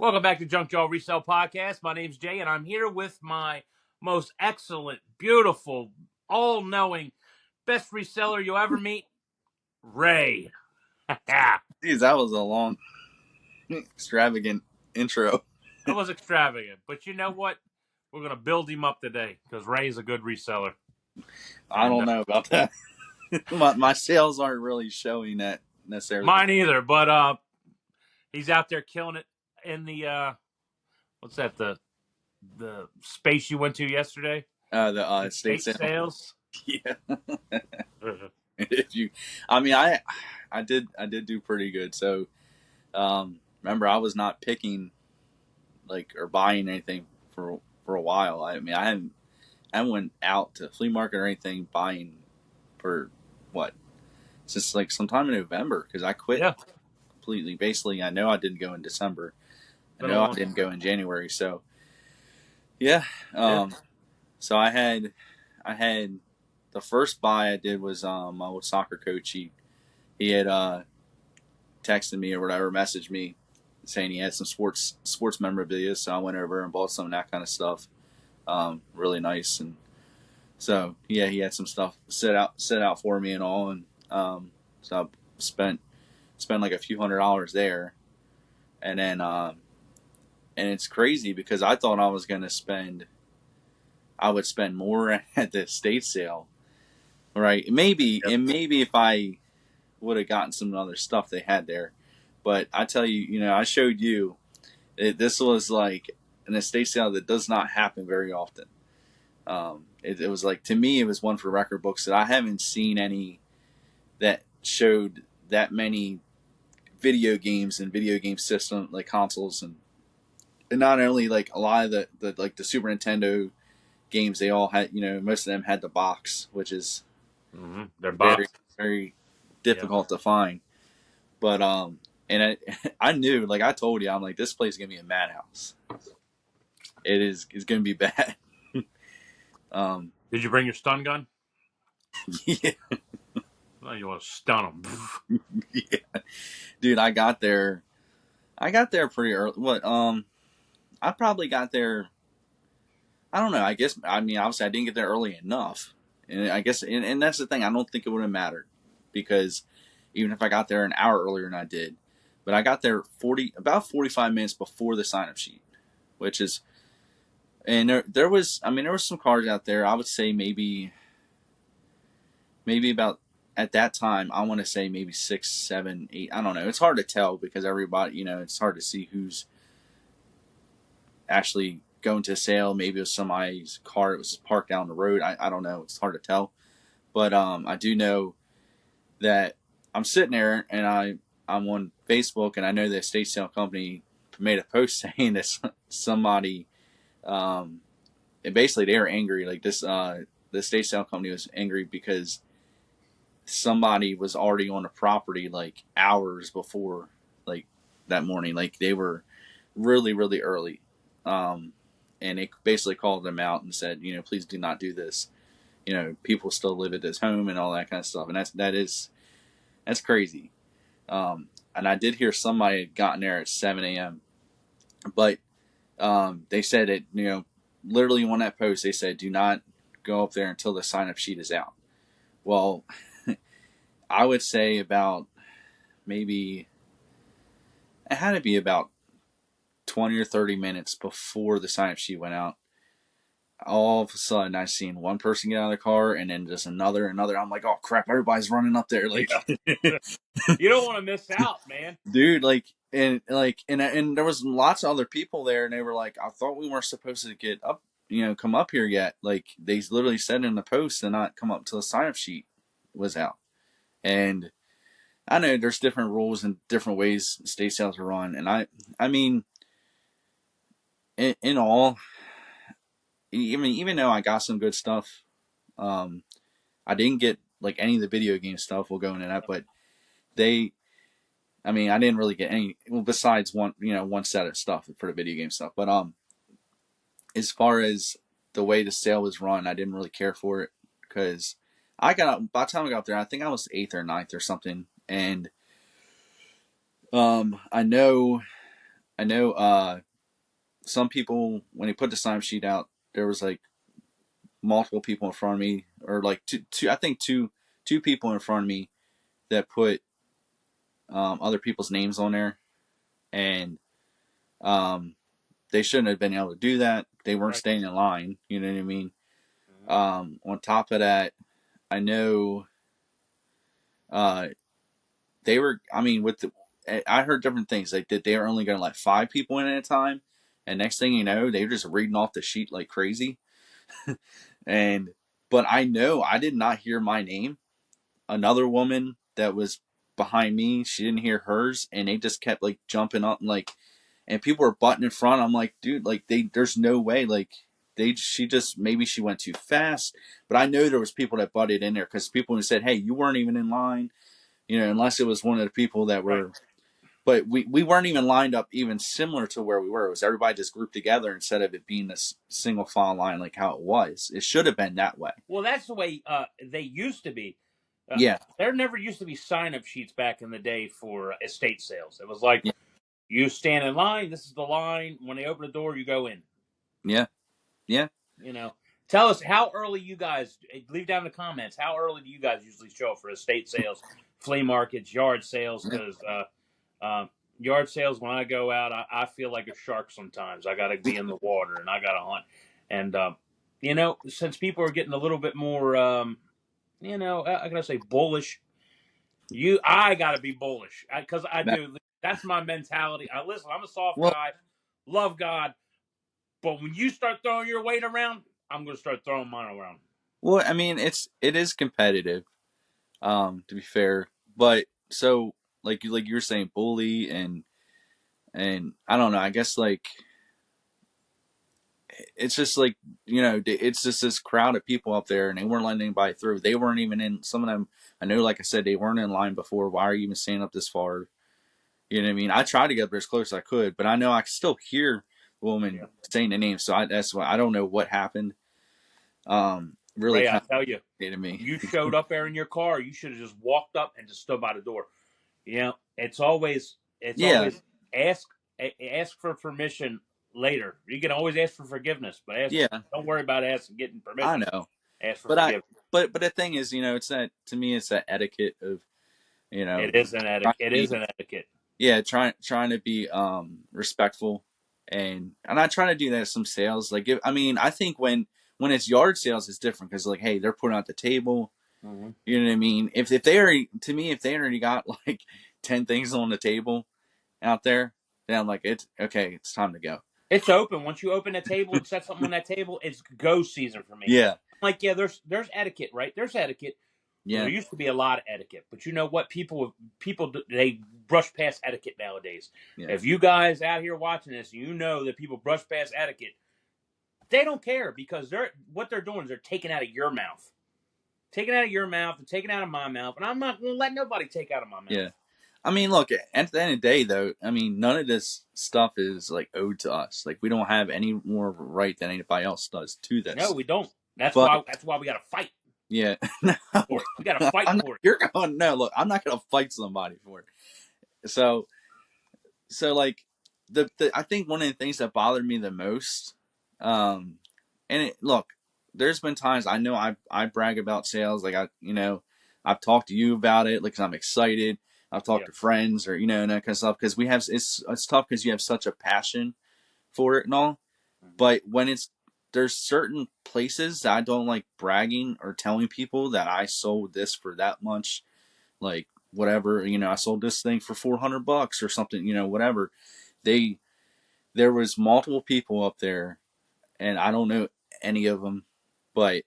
Welcome back to Junk Jaw Resale Podcast. My name's Jay, and I'm here with my most excellent, beautiful, all-knowing, best reseller you'll ever meet, Ray. That Geez, that was a long, extravagant intro. was extravagant, but you know what? We're going to build him up today because Ray's a good reseller. I don't know about that. my sales aren't really showing that necessarily. Mine either, but he's out there killing it in the what's that? The space you went to yesterday? The state State sale. sales. Yeah. I did do pretty good. So, remember, I was not picking or buying anything for a while. I haven't went out to flea market or anything buying for what since sometime in November because I quit completely. Basically, I know I didn't go in December. I know I didn't go in January. So, yeah. So I had the first buy I did was my old soccer coach. He had texted me or whatever, messaged me saying he had some sports memorabilia. So I went over and bought some of that kind of stuff. Really nice. And so yeah, he had some stuff set out for me and all. And so I spent like a few $100s there. And then and it's crazy because I thought I was going to spend more at the estate sale, right? Maybe if I would have gotten some other stuff they had there, but I tell you, I showed you this was like an estate sale that does not happen very often. It was to me, it was one for record books that I haven't seen any that showed that many video games and video game system consoles and not only a lot of the Super Nintendo games. They all had, most of them had the box, which is They're very, very difficult to find. But and I knew, I told you, I'm this place is gonna be a madhouse. It's gonna be bad. Did you bring your stun gun? Yeah. Oh, you want to stun them? Yeah, dude, I got there pretty early. I probably got there. I don't know. Obviously, I didn't get there early enough, and I guess, and that's the thing. I don't think it would have mattered because even if I got there an hour earlier than I did, but I got there about 45 minutes before the sign up sheet, which is, and there was some cars out there. I would say maybe about at that time, I want to say maybe 6, 7, 8. I don't know. It's hard to tell because everybody, it's hard to see who's actually going to sale. Maybe it was somebody's car that was just parked down the road. I don't know. It's hard to tell. But I do know that I'm sitting there and I'm on Facebook and I know the estate sale company made a post saying that somebody, and basically they were angry. The estate sale company was angry because somebody was already on the property hours before that morning. They were really, really early. And they basically called them out and said, please do not do this. People still live at this home and all that kind of stuff. And that's crazy. And I did hear somebody had gotten there at 7 a.m. But they said it, literally on that post, they said, do not go up there until the sign-up sheet is out. Well, I would say about maybe, it had to be about 20 or 30 minutes before the sign-up sheet went out. All of a sudden, I seen one person get out of the car, and then just another. I'm like, oh crap! Everybody's running up there. You don't want to miss out, man. Dude, and there was lots of other people there, and they were like, I thought we weren't supposed to get up, come up here yet. They literally said in the post to not come up until the sign-up sheet was out. And I know there's different rules and different ways state sales are run, and I mean, in all. Even though I got some good stuff, I didn't get any of the video game stuff. We'll go into that, but I didn't really get any. Well, besides one set of stuff for the video game stuff. But as far as the way the sale was run, I didn't really care for it because by the time I got there, I think I was 8th or 9th or something, and I know I know some people when he put the sign sheet out, there was like multiple people in front of me, or like two I think two people in front of me that put other people's names on there, and um, they shouldn't have been able to do that. They weren't Right. staying in line. You know what I mean? Mhm. On top of that, I know uh, they were. I mean, with the, I heard different things. Like that they were only going to let 5 people in at a time, and next thing you know, they were just reading off the sheet like crazy. And but I know I did not hear my name. Another woman that was behind me, she didn't hear hers, and they just kept like jumping up and like, and people were butting in front. I'm like, dude, like there's no way, like she just maybe she went too fast, but I know there was people that butted in there because people who said, hey, you weren't even in line, unless it was one of the people that Right. were. But we weren't even lined up even similar to where we were. It was everybody just grouped together instead of it being a single file line like how it was. It should have been that way. Well, that's the way they used to be. Uh, Yeah, there never used to be sign-up sheets back in the day for estate sales. It was like yeah, you stand in line. This is the line. When they open the door, you go in. yeah, yeah. You know, tell us how early you guys leave down in the comments. How early do you guys usually show up for estate sales, flea markets, yard sales? Yeah. Because yard sales, when I go out, I feel like a shark sometimes. I got to be in the water and I got to hunt. And since people are getting a little bit more, I gotta say bullish. I gotta be bullish because I do. That's my mentality. Listen, I'm a soft Well, guy, love God, but when you start throwing your weight around, I'm gonna start throwing mine around. well, I mean, it is competitive, to be fair. But so like you were saying, bully and I don't know. I guess like it's just like it's just this crowd of people up there, and they weren't letting anybody through. They weren't even in. Some of them, I know, like I said, they weren't in line before. Why are you even standing up this far? You know what I mean? I tried to get up as close as I could, but I know I could still hear the woman Yeah. saying the name. So that's why I don't know what happened. Really Ray, I kind tell you, of to me. you showed up there in your car. You should have just walked up and just stood by the door. It's Yeah, always ask ask for permission later. You can always ask for forgiveness, but yeah, don't worry about asking getting I permission. know. Ask for But I, forgiveness. but the thing is, it's that to me, it's that etiquette of It is an trying etiquette. to It be, is an etiquette. yeah, trying to be respectful, and I try to do that at some sales. Like, I mean, I think when it's yard sales, it's different because like, hey, they're putting out the table. Mm-hmm. You know what I mean? If they already, to me, if they already got like 10 things on the table out there, then I'm like, it's okay, it's time to go. It's open. Once you open a table and set something on that table, it's go season for me. Yeah, I'm like, yeah, there's etiquette, right? There's etiquette. Well, there yeah, used to be a lot of etiquette, but you know what? People they brush past etiquette nowadays. yeah, If you guys out here watching this, you know that people brush past etiquette. They don't care because they're doing is they're taking out of your mouth, taking out of your mouth, and taking out of my mouth, and I'm not going to let nobody take out of my yeah. mouth. I mean, look, at the end of the day, though, I mean, none of this stuff is like owed to us. Like, we don't have any more right than anybody else does to No, this. we don't. That's But why. That's why we got to fight yeah, no, for it. We got to fight I'm not, for it. you're going. No, look, I'm not going to fight somebody for it. So like the I think one of the things that bothered me the most, um, look, there's been times I know I brag about sales, like I've talked to you about it, like 'cause I'm excited. I've talked Yeah. to friends or and that kind of stuff because we have it's tough because you have such a passion for it and all. Mm-hmm. But when there's certain places that I don't like bragging or telling people that I sold this for that much, like whatever, I sold this thing for $400 or something, whatever. They There was multiple people up there, and I don't know any of them, but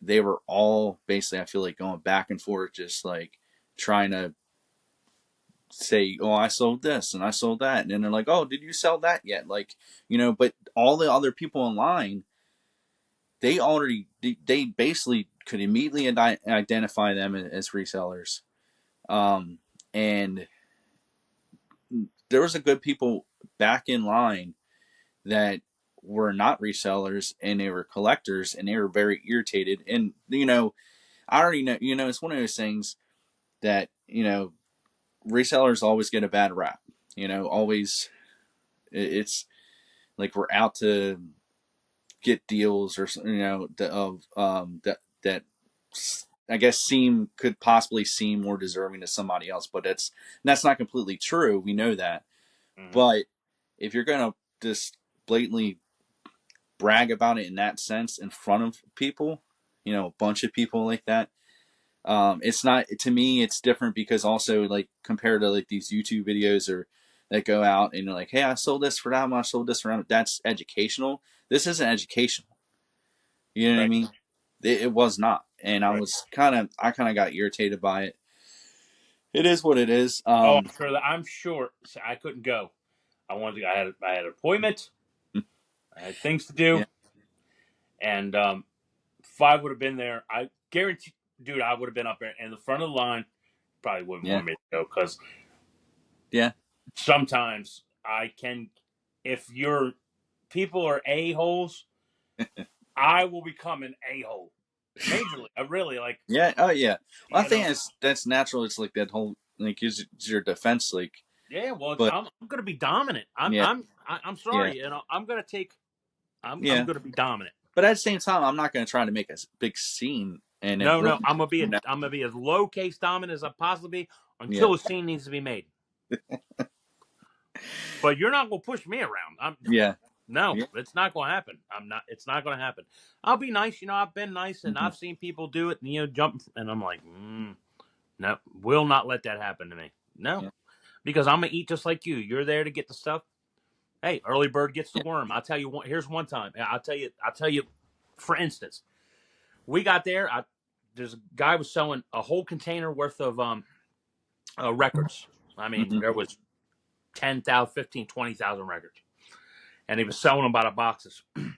they were all basically, I feel like, going back and forth, just like trying to say, "Oh, I sold this and I sold that," and then they're like, "Oh, did you sell that yet?" Like, but all the other people in line, they basically could immediately identify them as resellers, and there was a good people back in line that were not resellers and they were collectors and they were very irritated. And I already know, it's one of those things that resellers always get a bad rap. Always It's like we're out to get deals, or that I guess could possibly seem more deserving to somebody else, but that's not completely true. We know that, Hmm. but if you're gonna just blatantly brag about it in that sense in front of people, a bunch of people like that, it's not, to me it's different, because also, like, compared to like these YouTube videos or that go out and you're like, hey, I sold this for that much, I sold this for that much. That's educational. This isn't educational. You know what I Right. mean? It was not, and Right. I kind of got irritated by it. It is what it is. Oh, I'm sure. I couldn't go. I had an appointment. I had things to do, Yeah, and if I would have been there, I guarantee, dude, I would have been up there in the front of the line. Probably wouldn't yeah, want me to go because yeah, sometimes I can. If your people are a holes, I will become an a hole. Majorly, I really like. yeah. Oh yeah. Well, I You think know, that's natural. It's like that whole, like, it's your defense, like, yeah. Well, but I'm going to be dominant. yeah, I'm yeah, sorry. You know, I'm going to take. I'm yeah. going to be dominant. But at the same time, I'm not going to try to make a big scene and then No, no, ruin it. I'm gonna be as low case dominant as I possibly be Yeah, until a scene needs to be made. But you're not gonna push me around. yeah, No, yeah. it's not gonna happen. I'm not. It's not gonna happen. I'll be nice. You know, I've been nice, and Hmm. I've seen people do it, and jump, and I'm like, no, will not let that happen to me. No, Yeah, because I'm gonna eat just like you. You're there to get the stuff. Hey, early bird gets the worm. I'll tell you one. Here's one time. I'll tell you. I'll tell you. For instance, we got there. There's a guy was selling a whole container worth of records. I mean, hmm, there was 10,000, 15, 20,000 records. And he was selling them by the boxes. And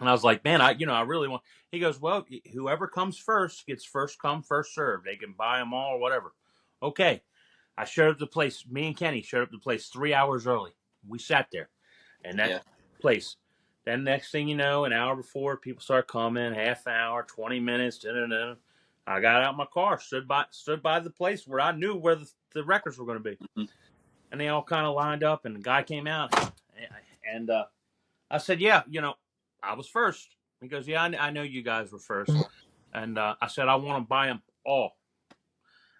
I was like, man, I really want. He goes, well, whoever comes first gets first come, first serve. They can buy them all or whatever. Okay. I showed up the place. Me and Kenny showed up the place 3 hours early. We sat there in that yeah, place. Then next thing you know, an hour before, people start coming, half an hour, 20 minutes. Da-da-da. I got out my car, stood by the place where I knew where the records were going to be, hmm, and they all kind of lined up. And the guy came out, and I said, "Yeah, I was first." He goes, "Yeah, I know you guys were first." And I said, "I want to buy them all."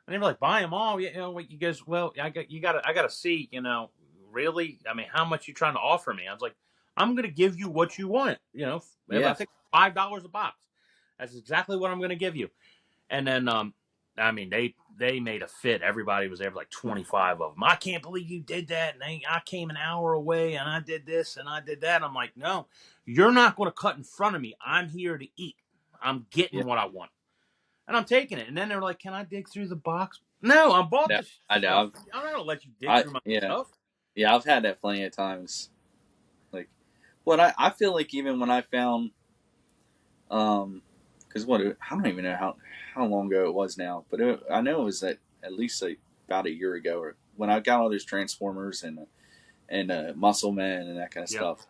And they were like, "Buy them all?" He goes, "Well, I got to see, really. I mean, how much you trying to offer me?" I was like, "I'm going to give you what you want. I yeah, think $5 a box. That's exactly what I'm going to give you." And then, I mean, they made a fit. Everybody was there, like 25 of them. I can't believe you did that. And I came an hour away, and I did this and I did that. I'm like, no, you're not going to cut in front of me. I'm here to eat. I'm yeah. getting what I want, and I'm taking it. And then they're like, can I dig through the box? No, I bought No, this I stuff. know. I'm not gonna let you dig through my Yeah, stuff. yeah. I've had that plenty of times. Like, what I feel like, even when I found, because I don't even know how long ago it was now, but I know it was at least like about a year ago, or when I got all those Transformers and Muscle Men and that kind of Yep. stuff.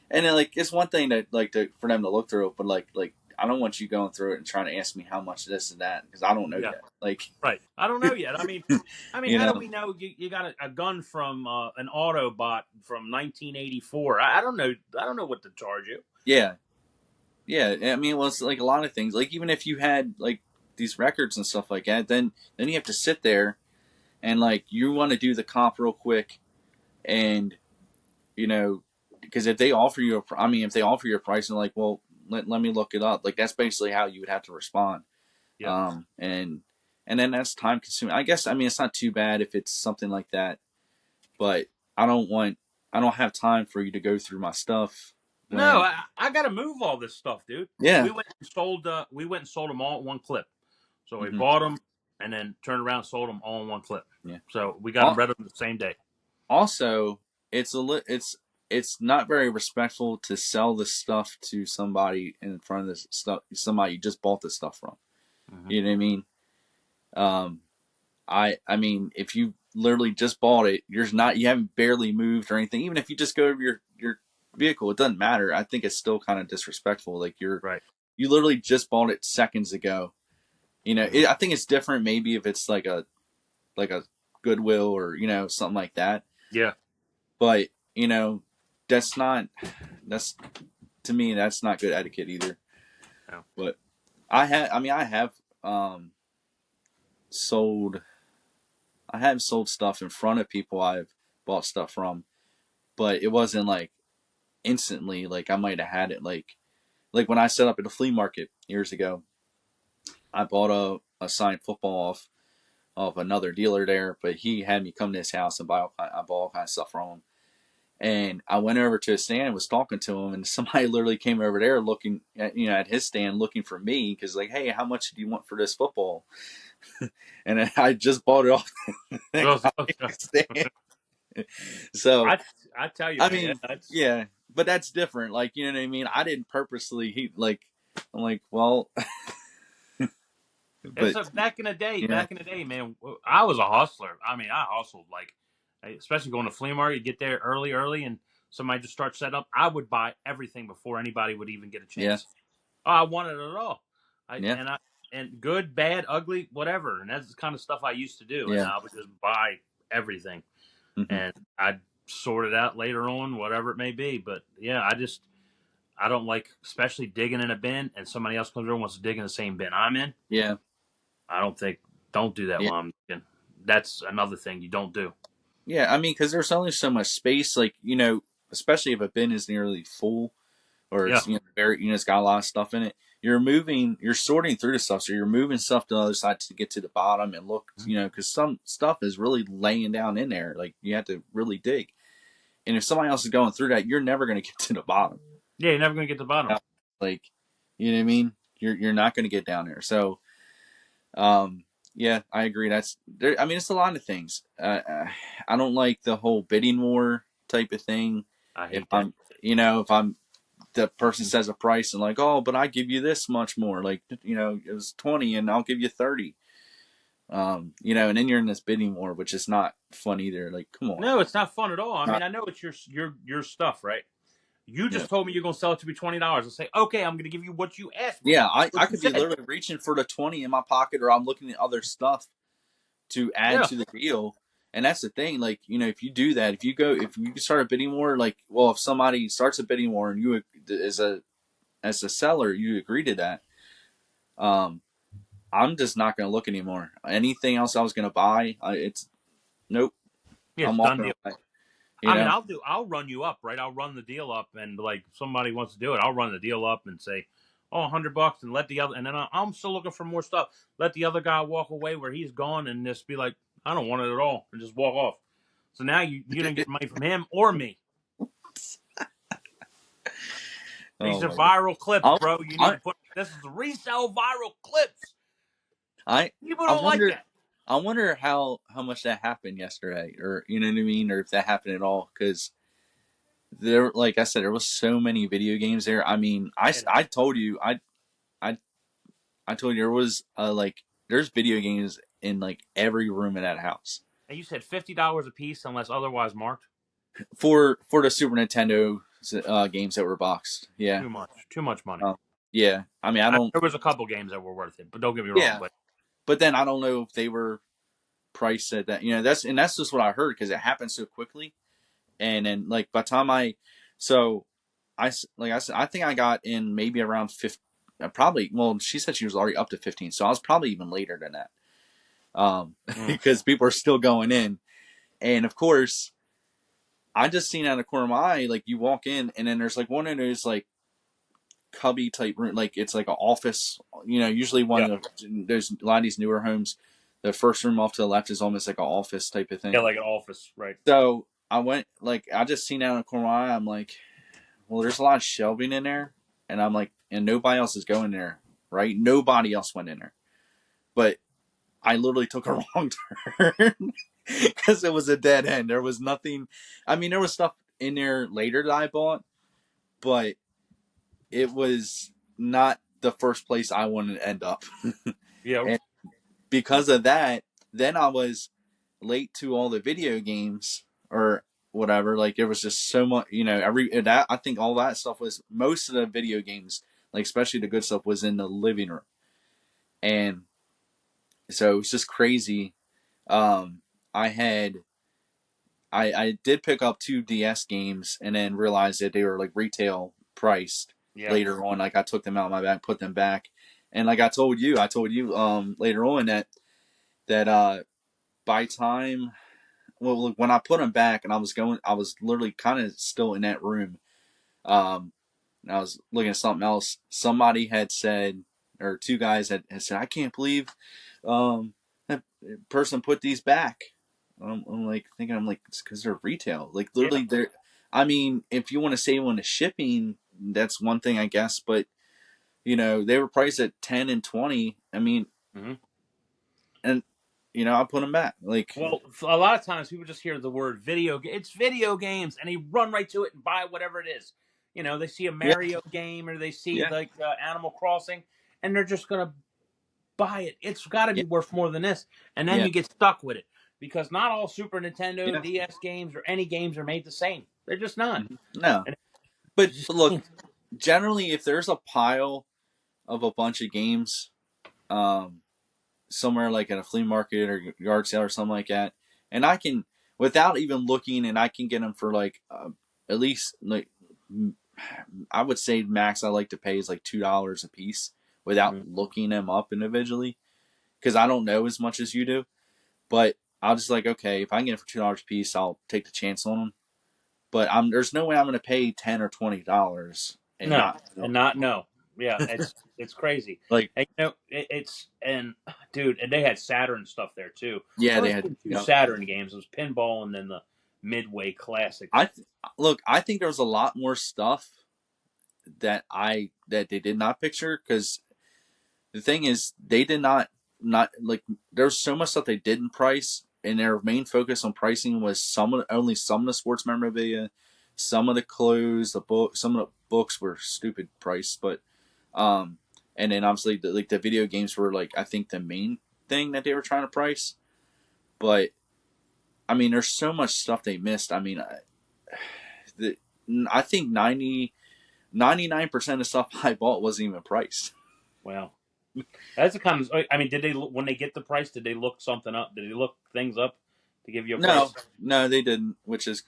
And then, like, it's one thing for them to look through it, but like I don't want you going through it and trying to ask me how much this and that, because I don't know Yeah. yet. Like, Right. I don't know yet. I mean, you how do know, we know you got a gun from an Autobot from 1984? I don't know. I don't know what to charge you. yeah, yeah. I mean, well, it's like a lot of things. Like, even if you had like these records and stuff like that, then you have to sit there and, like, you want to do the comp real quick, and you know, because if they offer you if they offer you a price and, like, well, let me look it up, like, that's basically how you would have to respond. Yep. And then that's time consuming. I guess, I mean, it's not too bad if it's something like that, but I don't have time for you to go through my stuff No, when, I got to move all this stuff, dude. yeah, We went and sold them all in one clip. So we hmm, bought them and then turned around and sold them all in one clip. yeah. So we got them rid of them the same day. Also, it's not very respectful to sell this stuff to somebody in front of this stuff, somebody you just bought this stuff from. Mm-hmm. You know what I mean? Um, I mean, if you literally just bought it, you haven't barely moved or anything. Even if you just go over your vehicle, it doesn't matter. I think it's still kind of disrespectful. Like, Right. you literally just bought it seconds ago. Mm-hmm. I think it's different maybe if it's like a Goodwill or something like that. Yeah. But you know, that's not that's to me that's not good etiquette either. No. But I have um sold I have sold stuff in front of people I've bought stuff from, but it wasn't like instantly. Like I might have had it like when I set up at a flea market years ago. I bought a signed football off of another dealer there, but he had me come to his house and I bought all kinds of stuff from him. And I went over to his stand and was talking to him, and somebody literally came over there looking at, at his stand looking for me because like, hey, how much do you want for this football? And I just bought it off So, so, the stand. So I tell you, I man, mean, that's yeah, but that's different. Like, you know what I mean? I didn't purposely I'm like, well, it's but a back in the day. yeah, Back in the day, man, I was a hustler. I mean, I hustled like, especially going to flea market. You get there early, and somebody just starts setting up. I would buy everything before anybody would even get a yeah, chance. Oh, I wanted it all. I yeah, and I and good, bad, ugly, whatever. And that's the kind of stuff I used to do. And yeah, I would just buy everything, hmm, and I'd sort it out later on, whatever it may be. But yeah, I don't like, especially digging in a bin, and somebody else comes over and wants to dig in the same bin I'm in. yeah, I don't think don't do that yeah, while I'm digging. That's another thing you don't do. yeah. I mean, because there's only so much space. Like, especially if a bin is nearly full or Yeah, it's very it's got a lot of stuff in it. You're sorting through the stuff, so you're moving stuff to the other side to get to the bottom and look, because some stuff is really laying down in there. Like you have to really dig. And if somebody else is going through that, you're never going to get to the bottom. yeah, you're never gonna get to the bottom. Like, you know what I mean? You're not going to get down there. So, um, yeah, I agree. That's there. I mean, it's a lot of things. I don't like the whole bidding war type of thing. I If hate that. I'm, if I'm the person says a price and like, oh, but I give you this much more. Like, it was 20 and I'll give you 30. And then you're in this bidding war, which is not fun either. Like, come on. No, it's not fun at all. I Not, mean, I know it's your stuff, right? You yeah. just told me you're gonna sell it to me $20. I say, okay, I'm gonna give you what you asked me, Yeah, I, what I you could be said. literally reaching for the 20 in my pocket or I'm looking at other stuff to add Yeah, to the deal. And that's the thing, like, if you do that, if you start a bidding war, like, well, if somebody starts a bidding war and you, as a seller, you agree to that, um, I'm just not going to look anymore. Anything else I was going to buy, it's nope. yeah, I'm it's done walking deal. away. You I mean, know? I'll run you up, right? I'll run the deal up, and like if somebody wants to do it, I'll run the deal up and say, oh, $100, and let the other, and then I'm still looking for more stuff. Let the other guy walk away where he's gone, and just be like, I don't want it at all, and just walk off. So now you didn't get money from him or me. Oh These are my god. viral clips, I, bro. You need I, to put this is the resell viral clips. I, People I don't like wonder. that. I wonder how much that happened yesterday, or you know what I mean, or if that happened at all, because there, like I said, there was so many video games there. I mean, And, I told you, I, I told you there was like there's video games in like every room in that house and you said $50 a piece unless otherwise marked. for the Super Nintendo games that were boxed. Yeah, Too much money. uh, yeah. I mean, I don't. There was a couple games that were worth it, but don't get me wrong. Yeah, But but then I don't know if they were priced at that. That's just what I heard because it happened so quickly. And then like by the time so like I said, I think I got in maybe around 50. Probably, well, she said she was already up to 15, so I was probably even later than that. mm, Because people are still going in, and of course, I just seen out of the corner of my eye, like you walk in, and then there's like one of those like cubby type room, like it's like an office. Usually yeah, one of there's a lot of these newer homes. The first room off to the left is almost like an office type of yeah, thing. like an office, right? So I went like I just seen out of the corner of my eye. I'm like, well, there's a lot of shelving in there, and I'm like, and nobody else is going there, right? Nobody else went in there, but I literally took a wrong turn because it was a dead end. There was nothing. I mean, there was stuff in there later that I bought, but it was not the first place I wanted to end up. Yeah, And because of that, then I was late to all the video games or whatever. Like it was just so much, every that I think all that stuff was most of the video games, like especially the good stuff, was in the living room, and so it was just crazy. I had I did pick up 2 DS games and then realized that they were like retail priced Yeah. later on. Like I took them out of my bag, put them back, and like I told you later on that by time well when I put them back and I was literally kind of still in that room. And I was looking at something else. Somebody had said, or 2 guys had said, I can't believe that person put these back. I'm like thinking, I'm like, it's because they're retail. Like Yeah. literally, they're. I mean, if you want to save on the shipping, that's one thing, I guess. But they were priced at 10 and 20. I mean, Hmm. and I put them back. Like, Well, a lot of times people just hear the word video. It's video games, and they run right to it and buy whatever it is. They see a yeah, Mario game or they see yeah, like Animal Crossing, and they're just gonna buy it. It's got to yeah, be worth more than this, and then yeah, you get stuck with it because not all Super Nintendo, yeah. DS games, or any games are made the same. They're just not. No, And but it's just, look, generally, if there's a pile of a bunch of games, um, somewhere like at a flea market or yard sale or something like that, and I can, without even looking, and I can get them for like at least like I would say max I like to pay is like $2 a piece without looking them up individually because I don't know as much as you do. But I'll just like, okay, if I can get it for $2 a piece, I'll take the chance on them. But there's no way I'm going to pay $10 or $20 and no, not and not no. Yeah, it's crazy. like And, it's and dude, and they had Saturn stuff there too. yeah they First had. two Saturn games was Pinball and then the Midway Classics. Look, I think there was a lot more stuff that they did not picture because the thing is they did not like there's so much stuff they didn't price and their main focus on pricing was only some of the sports memorabilia, some of the clothes, some of the books were stupid price, but um and then obviously the video games were like I think the main thing that they were trying to price, but I mean there's so much stuff they missed. I mean I think 99% of stuff I bought wasn't even priced. Well, that's the kind of. I mean, did they when they get the price? Did they look something up? Did they look things up to give you a No, price? no, they didn't, which was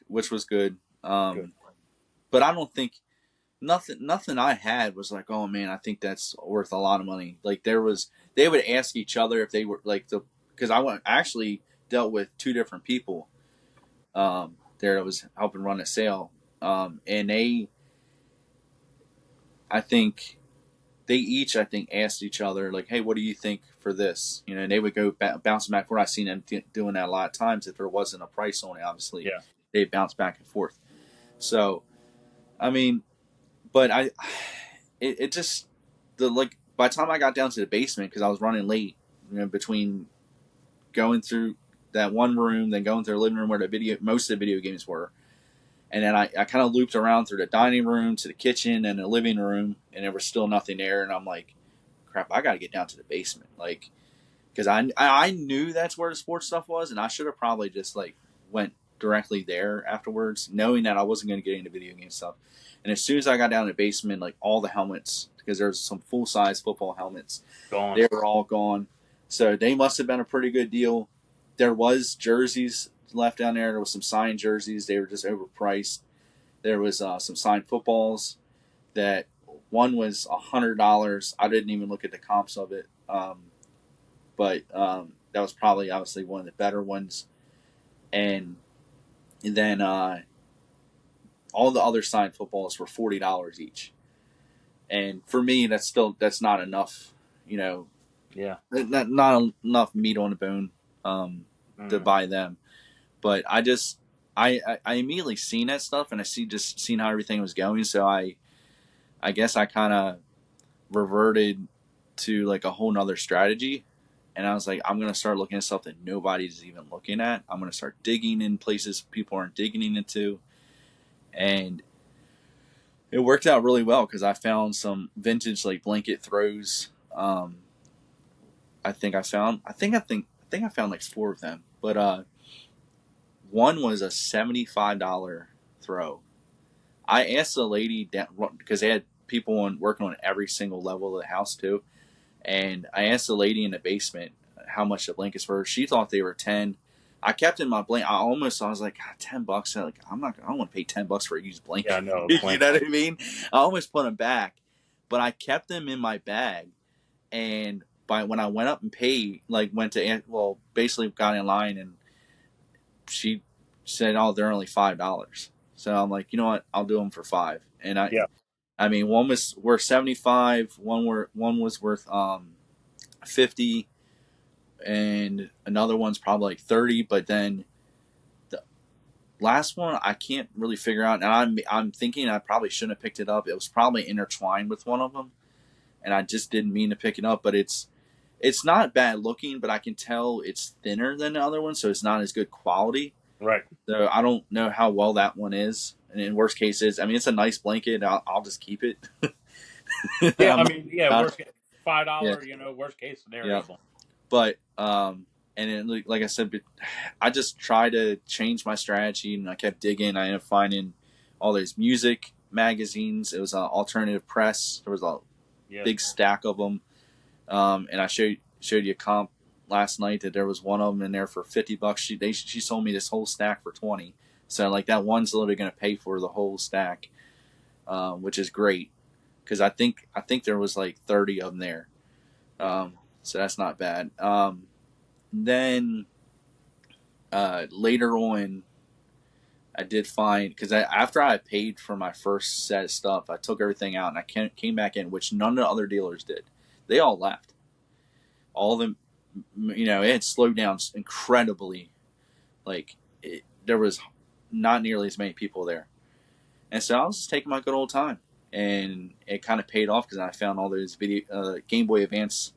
good. Good. But I don't think nothing I had was like, oh man, I think that's worth a lot of money. Like they would ask each other if they were like because actually dealt with 2 different people there that was helping run a sale, and I think they each asked each other like, hey, what do you think for this? And they would go bouncing back. Where I've seen them doing that a lot of times. If there wasn't a price on it, obviously Yeah. they bounce back and forth. So I mean, but it just by the time I got down to the basement because I was running late, between going through that one room, then going through the living room where most of the video games were, and then I kind of looped around through the dining room to the kitchen and the living room, and there was still nothing there, and I'm like, crap, I got to get down to the basement, like, because I knew that's where the sports stuff was, and I should have probably just like went directly there afterwards, knowing that I wasn't going to get into video game stuff. And as soon as I got down to the basement, like all the helmets, because there's some full size football helmets, Gone. they were all gone. So they must have been a pretty good deal. There was jerseys left down there. There was some signed jerseys. They were just overpriced. There was some signed footballs that one was $100. I didn't even look at the comps of it, but that was probably obviously one of the better ones. And then all the other signed footballs were $40 each. And for me, that's not enough. Yeah. Not enough meat on the bone to buy them. But I immediately seen that stuff and I seen how everything was going. So I guess I kind of reverted to like a whole nother strategy. And I was like, I'm going to start looking at stuff that nobody's even looking at. I'm going to start digging in places people aren't digging into. And it worked out really well because I found some vintage like blanket throws. I think I found like 4 of them. But one was a $75 throw. I asked the lady down because they had people working on every single level of the house too, and I asked the lady in the basement how much the blankets were. She thought they were 10, I kept it in my blanket. I was like, God, $10. Like, I don't want to pay $10 for a used blanket. Yeah, no, You know what I mean? I almost put them back, but I kept them in my bag. And when I went up and paid, like basically got in line, and she said, "Oh, they're only $5." So I'm like, you know what? I'll do them for $5. And yeah, I mean, one was worth 75, one was worth 50, and another one's probably like 30. But then the last one I can't really figure out, and I'm thinking I probably shouldn't have picked it up. It was probably intertwined with one of them, and I just didn't mean to pick it up. But it's not bad looking, but I can tell it's thinner than the other one, so it's not as good quality. right. So I don't know how well that one is. And in worst cases, I mean, it's a nice blanket. I'll just keep it. Yeah, I mean, yeah, not, worst $5, yeah, worst case yeah. scenario. But and then, like I said, I just try to change my strategy, and I kept digging. I ended up finding all those music magazines. It was an alternative press. There was a big stack of them, and I showed you a comp last night that there was one of them in there for $50. She sold me this whole stack for 20. So like that one's literally going to pay for the whole stack, which is great because I think there was like 30 of them there. So that's not bad. Then later on, I did find, because after I paid for my first set of stuff, I took everything out and I came back in, which none of the other dealers did. They all left. All of them, it had slowed down incredibly. Like there was not nearly as many people there, and so I was just taking my good old time, and it kind of paid off because I found all those Game Boy Advance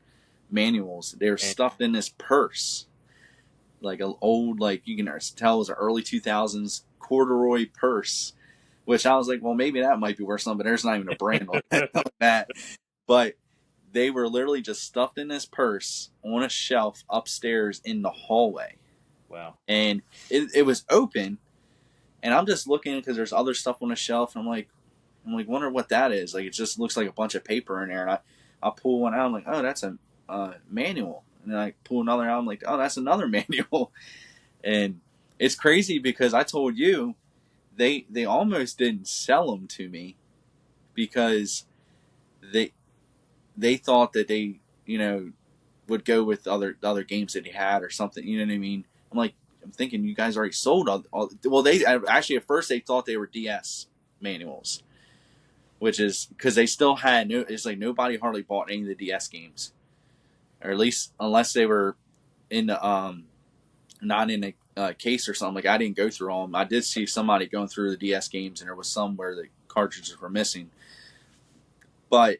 manuals. They were stuffed in this purse, like an old, like you can tell it was an early 2000s corduroy purse, which I was like, well, maybe that might be worth something, but there's not even a brand on that. But they were literally just stuffed in this purse on a shelf upstairs in the hallway. Wow. And it was open, and I'm just looking because there's other stuff on the shelf, and I'm like, wonder what that is. Like, it just looks like a bunch of paper in there, and I pull one out. I'm like, oh, that's a manual. And then I pull another out. I'm like, oh, that's another manual. And it's crazy because I told you they almost didn't sell them to me because they thought that they would go with other games that he had or something. You know what I mean? I'm thinking you guys already sold all well, they actually at first they thought they were DS manuals, which is because they still had it's like nobody hardly bought any of the DS games, or at least unless they were in the not in a case or something. Like, I didn't go through all of them. I did see somebody going through the DS games, and there was some where the cartridges were missing, but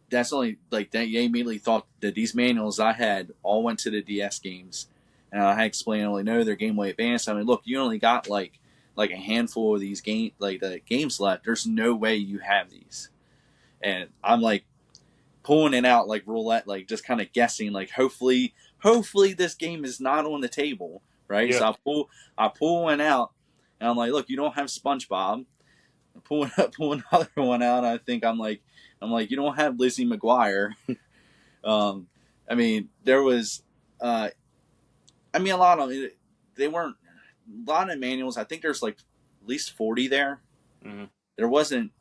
that's only like they immediately thought that these manuals I had all went to the DS games. And I explained, only no, they're Game Boy Advance. I mean, look, you only got like a handful of these games left. There's no way you have these. And I'm like pulling it out like roulette, like just kind of guessing, like hopefully this game is not on the table, right? Yeah. So I pull one out, and I'm like, look, you don't have SpongeBob. I pull another one out. I think I'm like, you don't have Lizzie McGuire. I mean, there was. I mean, a lot of them, they weren't a lot of manuals. I think there's like at least 40 there. Mm-hmm. There wasn't,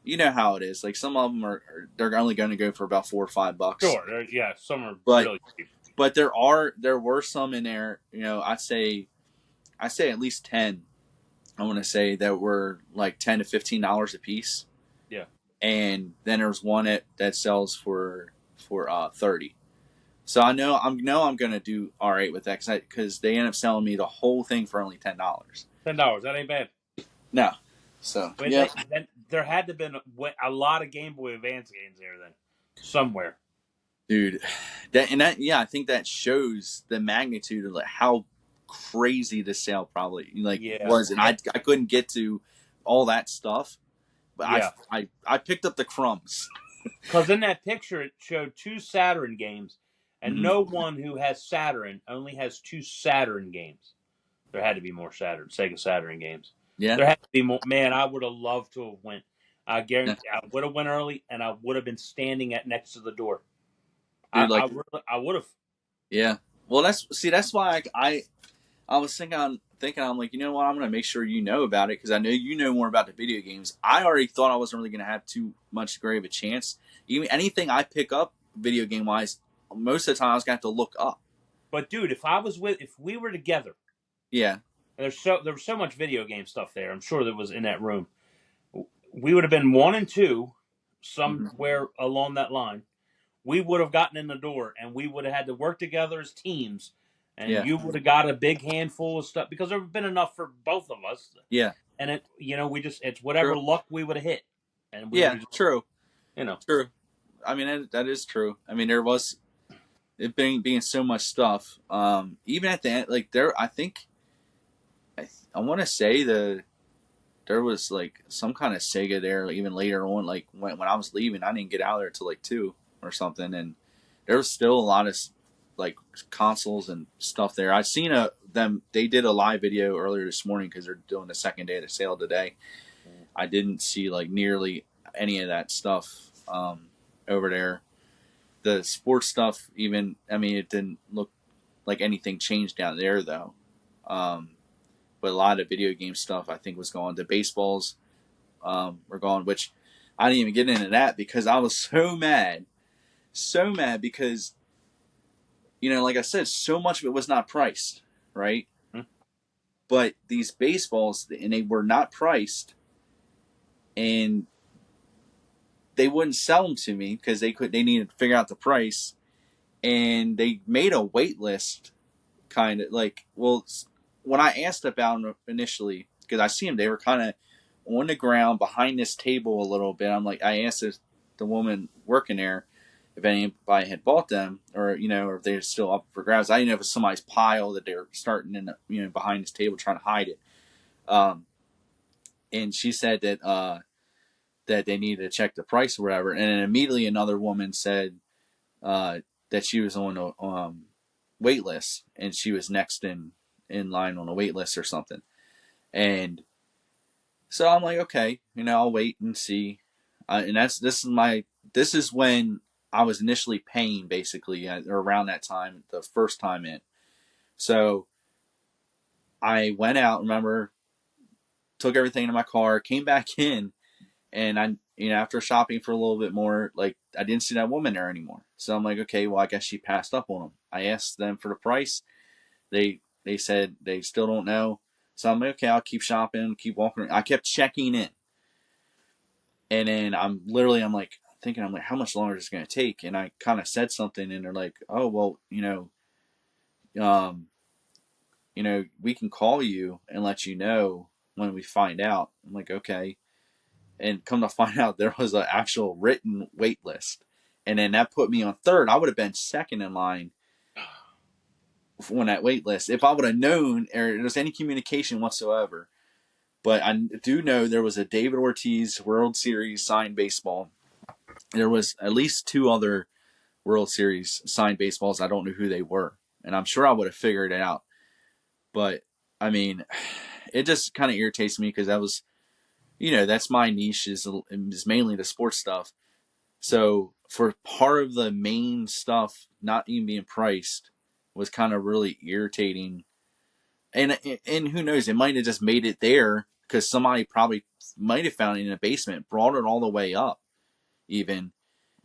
you know how it is. Like, some of them they're only going to go for about $4 or $5. Sure. Yeah. Some are really cheap. But there were some in there, I say at least 10. I want to say that were like $10 to $15 a piece. Yeah. And then there's one that sells for 30. So I know I'm going to do all right with that because they end up selling me the whole thing for only $10. $10, that ain't bad. No. So yeah, then there had to have been a lot of Game Boy Advance games there then somewhere, dude. I think that shows the magnitude of like how crazy the sale probably was, and I couldn't get to all that stuff, but I picked up the crumbs. Because in that picture it showed 2 Saturn games. And no one who has Saturn only has 2 Saturn games. There had to be more Sega Saturn games. Yeah, there had to be more. Man, I would have loved to have went. I guarantee I would have went early, and I would have been standing next to the door. dude, I would have. Yeah, Well, that's why I was thinking I'm like, you know what, I'm gonna make sure you know about it because I know you know more about the video games. I already thought I wasn't really gonna have too much great of a chance. Even anything I pick up video game wise, most of the time I was gonna have to look up. But dude, if we were together, Yeah. there was so much video game stuff there. I'm sure that was in that room. We would have been one and two Mm-hmm. somewhere along that line. We would have gotten in the door, and we would have had to work together as teams. And Yeah. you would have got a big handful of stuff because there would have been enough for both of us. Yeah. And it's whatever True. luck we would have hit, and we would Yeah. have just, True. you know. True. I mean, that is true. I mean, there was it being so much stuff. Even at the end, like there, I think I want to say there was like some kind of Sega there. Like, even later on, like when I was leaving, I didn't get out there till like 2 or something, and there was still a lot of like consoles and stuff there. I seen them. They did a live video earlier this morning because they're doing the second day of the sale today. I didn't see like nearly any of that stuff over there. The sports stuff, even, I mean, it didn't look like anything changed down there though. But a lot of video game stuff I think was gone. The baseballs were gone, which I didn't even get into that because I was so mad because, you know, like I said, so much of it was not priced, right? Hmm. But these baseballs, and they were not priced, and they wouldn't sell them to me because they needed to figure out the price, and they made a wait list, kind of like, well, when I asked about them initially, because I see them, they were kind of on the ground behind this table a little bit. I'm like, I asked the woman working there if anybody had bought them, or you know, or if they're still up for grabs. I didn't know if it was somebody's pile that they're starting in, you know, behind this table trying to hide it. And she said that they needed to check the price or whatever. And then immediately another woman said that she was on a wait list and she was next in line on a wait list or something. And so I'm like, okay, you know, I'll wait and see. And this is when I was initially paying basically around that time, the first time in. So I went out, remember, took everything in my car, came back in, and I, you know, after shopping for a little bit more, like I didn't see that woman there anymore. So I'm like, okay, well, I guess she passed up on them. I asked them for the price. They said they still don't know. So I'm like, okay, I'll keep shopping, keep walking. I kept checking in, and then I'm like thinking, I'm like, how much longer is it going to take? And I kind of said something, and they're like, oh well, um, we can call you and let you know when we find out. I'm like, okay. And come to find out, there was an actual written wait list, and then that put me on third. I would have been second in line on that wait list if I would have known or there was any communication whatsoever. But I do know there was a David Ortiz World Series signed baseball. There was at least two other World Series signed baseballs. I don't know who they were, and I'm sure I would have figured it out. But I mean, it just kind of irritates me because that was, you know, that's my niche is mainly the sports stuff. So for part of the main stuff not even being priced was kind of really irritating. And who knows, it might have just made it there because somebody probably might have found it in a basement, brought it all the way up even,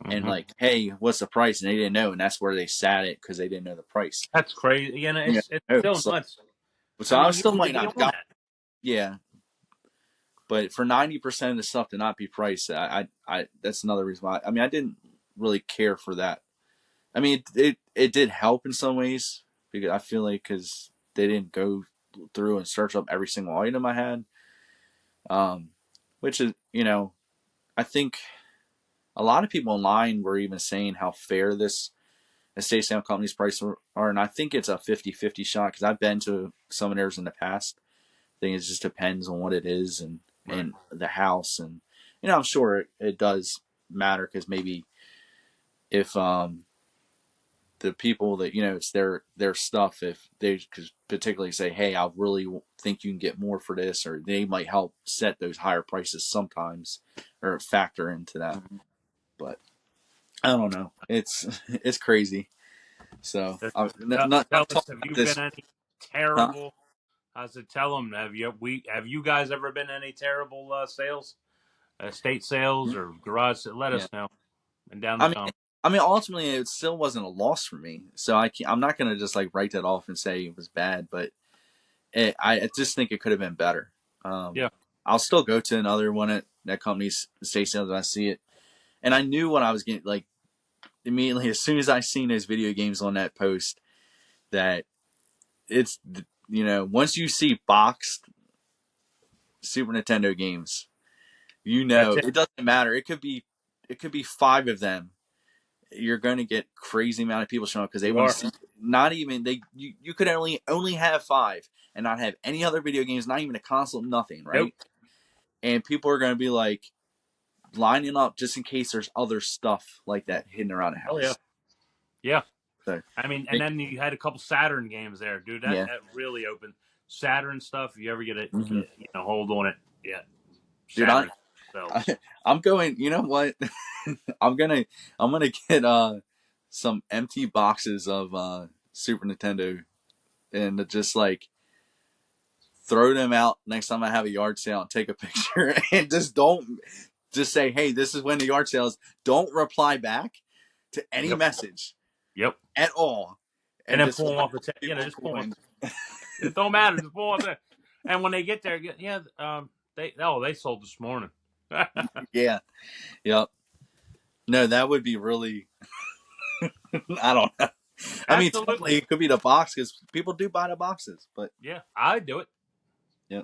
and like, hey, what's the price? And they didn't know, and that's where they sat it because they didn't know the price. That's crazy. You know, Yeah. it's Oh, still so, nuts. so I I mean, still you to might be not have on got. that. Yeah, but for 90% of the stuff to not be priced, I that's another reason why. I mean, I didn't really care for that. I mean, it did help in some ways because I feel like because they didn't go through and search up every single item I had, um, which is, you know, I think a lot of people online were even saying how fair this estate sale company's prices are, and I think it's a 50-50 shot because I've been to some of theirs in the past. I think it just depends on what it is Right. and the house, and you know, I'm sure it does matter because maybe if the people that, you know, it's their stuff, if they could particularly say, hey, I really think you can get more for this, or they might help set those higher prices sometimes or factor into that. But I don't know, it's crazy. So Tell not us, talking have about you been this, any huh? terrible? I said, tell them, have you guys ever been any terrible sales, estate sales or garage? Let Yeah. us know and down the I mean, comments. ultimately, it still wasn't a loss for me. So I'm not gonna just like write that off and say it was bad, but I just think it could have been better. Um, Yeah, I'll still go to another one at that company's estate sales when I see it, and I knew what I was getting. Like immediately, as soon as I seen those video games on that post, that it's once you see boxed Super Nintendo games, that's it. it doesn't matter. It could be five of them. You're going to get crazy amount of people showing up because they You want to are. see. Not even you could only have five and not have any other video games, not even a console, nothing, Nope. right? And people are going to be like lining up just in case there's other stuff like that hidden around the Oh yeah, house. yeah. So I mean, and then you had a couple Saturn games there, dude. yeah, That really opened Saturn stuff. If you ever get it, hmm hold on it. Yeah, dude, Saturn sells. I'm going. You know what? I'm gonna I'm gonna get some empty boxes of Super Nintendo and just like throw them out next time I have a yard sale and take a picture and just say, hey, this is when the yard sale is. Don't reply back to any Yep, message yep. at all, And and then just pull them let off the people just pull go them. in. It don't matter. Just pull off there. And when they get there, they sold this morning. Yeah, yep. No, that would be really. I don't know. I mean, technically, Absolutely. it could be the box because people do buy the boxes, but Yeah, I do it. yeah.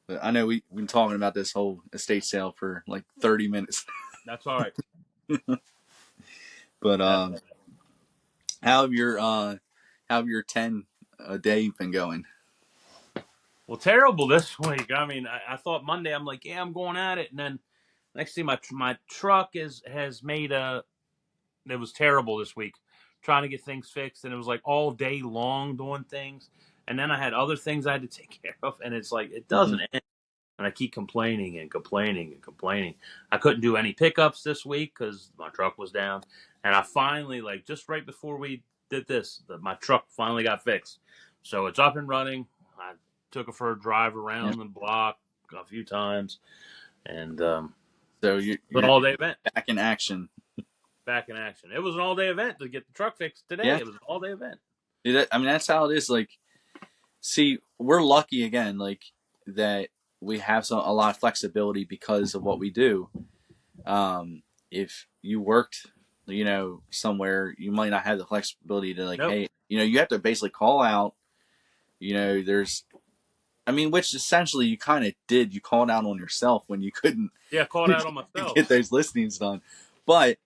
But I know we've been talking about this whole estate sale for like 30 minutes. That's all right. But That's how have your 10 a day been going? well, terrible this week. I mean, I thought Monday. I'm like, yeah, I'm going at it, and then next thing, my truck has made a. It was terrible this week, trying to get things fixed, and it was like all day long doing things, and then I had other things I had to take care of, and it's like it Mm-hmm. doesn't end. And I keep complaining and complaining and complaining. I couldn't do any pickups this week because my truck was down, and I finally, like just right before we did this, my truck finally got fixed, so it's up and running. I took it for a drive Yep. around the block a few times, and So it was an all day event. back in action. Back in action. It was an all day event to get the truck fixed today. Yeah. It was an all day event. I mean, that's how it is. Like, see, we're lucky again, like that we have a lot of flexibility because of what we do. If you worked, somewhere, you might not have the flexibility to like, Nope. hey, you have to basically call out. There's, I mean, which essentially you kind of did. You called out on yourself when you couldn't Yeah, called out on myself. get those listings done. But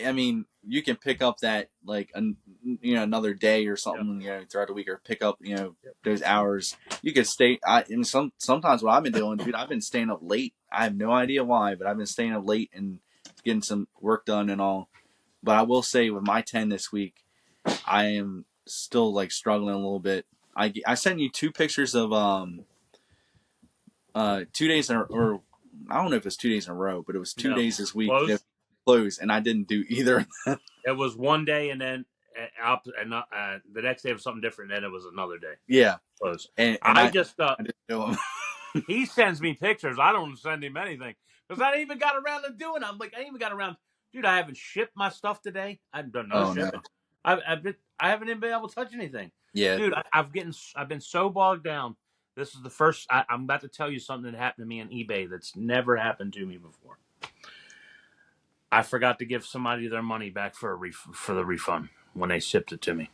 I mean, you can pick up that like another day or Yep. something, throughout the week, or pick up Yep. those hours. You could stay. And sometimes what I've been doing, dude, I've been staying up late. I have no idea why, but I've been staying up late and getting some work done and all. But I will say with my 10 this week, I am still like struggling a little bit. I sent you two pictures of 2 days or I don't know if it's 2 days in a row, but it was two No. days this week that Close. closed, and I didn't do either. It was one day, and then the next day was something different. And then it was another day. Yeah, Close. and I I just didn't do them. he sends me pictures. I don't send him anything because I didn't even got around to doing. I'm like, I ain't even got around. Dude, I haven't shipped my stuff today. I've done no Oh no. shipping. I haven't even been able to touch anything. Yeah. Dude, I've been so bogged down. This is the first. I'm about to tell you something that happened to me on eBay that's never happened to me before. I forgot to give somebody their money back for the refund when they shipped it to me,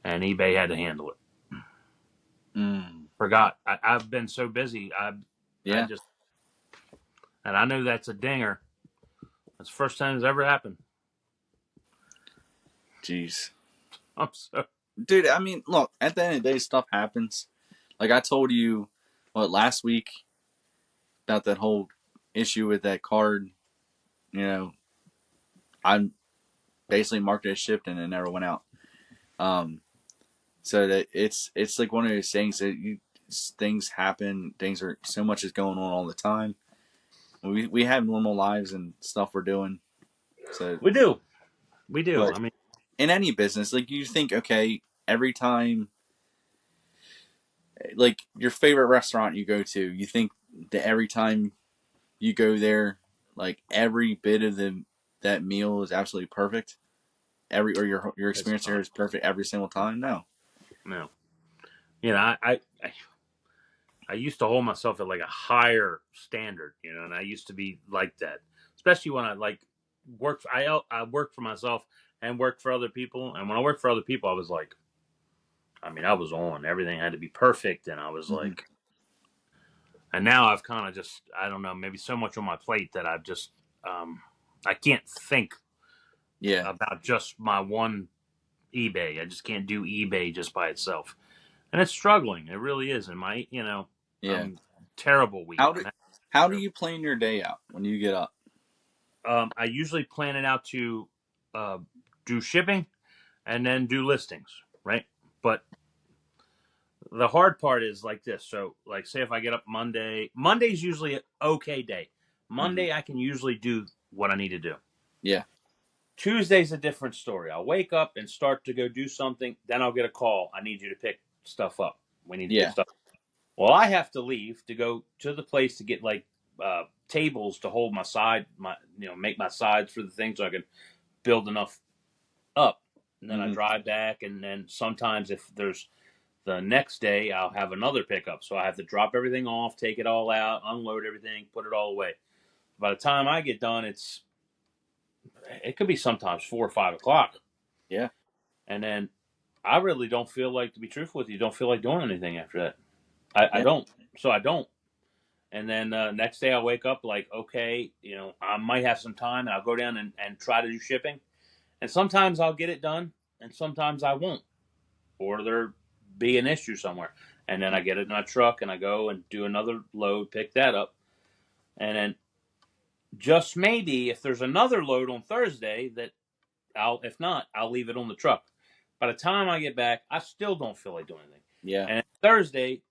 and eBay had to handle it. Mm. Forgot. I've been so busy. I Yeah. just and I know that's a dinger. That's the first time it's ever happened. Jeez. I'm so Dude, I mean, look, at the end of the day, stuff happens. Like I told you, last week about that whole issue with that card. You know, I'm basically marked it as shipped and it never went out. Um, so that it's like one of those things that things happen. Things are so much is going on all the time. We have normal lives and stuff we're doing. So, we do. We do. but I mean, in any business, like you think, okay, every time, like your favorite restaurant you go to, you think that every time you go there, like every bit of that meal is absolutely perfect. Or your It's experience there not. is perfect every single time. No. No. I used to hold myself at like a higher standard, and I used to be like that, especially when I like worked. I worked for myself and worked for other people, and when I worked for other people, I was like, I mean, I was on everything had to be perfect, and I was Mm-hmm. like, and now I've kind of just I don't know, maybe so much on my plate that I've just um, I can't think Yeah. about just my one eBay. I just can't do eBay just by itself, and it's struggling. It really is. And Yeah. I'm terrible week. How do how do you plan your day out when you get up? I usually plan it out to uh, do shipping and then do listings, right? But the hard part is like this. So, like, say if I get up Monday's usually an okay day. Mm-hmm. Monday, I can usually do what I need to do. Yeah. Tuesday's a different story. I'll wake up and start to go do something. Then I'll get a call. I need you to pick stuff up. We need to pick Yeah. stuff. Well, I have to leave to go to the place to get like tables to hold make my sides for the things so I can build enough up. And then I Mm-hmm. drive back, and then sometimes if there's the next day, I'll have another pickup. So I have to drop everything off, take it all out, unload everything, put it all away. By the time I get done, it could be sometimes 4 or 5 o'clock, Yeah. and then I really don't feel like, to be truthful with you, don't feel like doing anything after that. I Yeah. don't. So I don't. And then next day I'll wake up like, okay, I might have some time, and I'll go down and try to do shipping. And sometimes I'll get it done, and sometimes I won't, or there be an issue somewhere. And then I get it in my truck, and I go and do another load, pick that up, and then just maybe if there's another load on Thursday that if not, I'll leave it on the truck. By the time I get back, I still don't feel like doing anything. Yeah. And Thursday,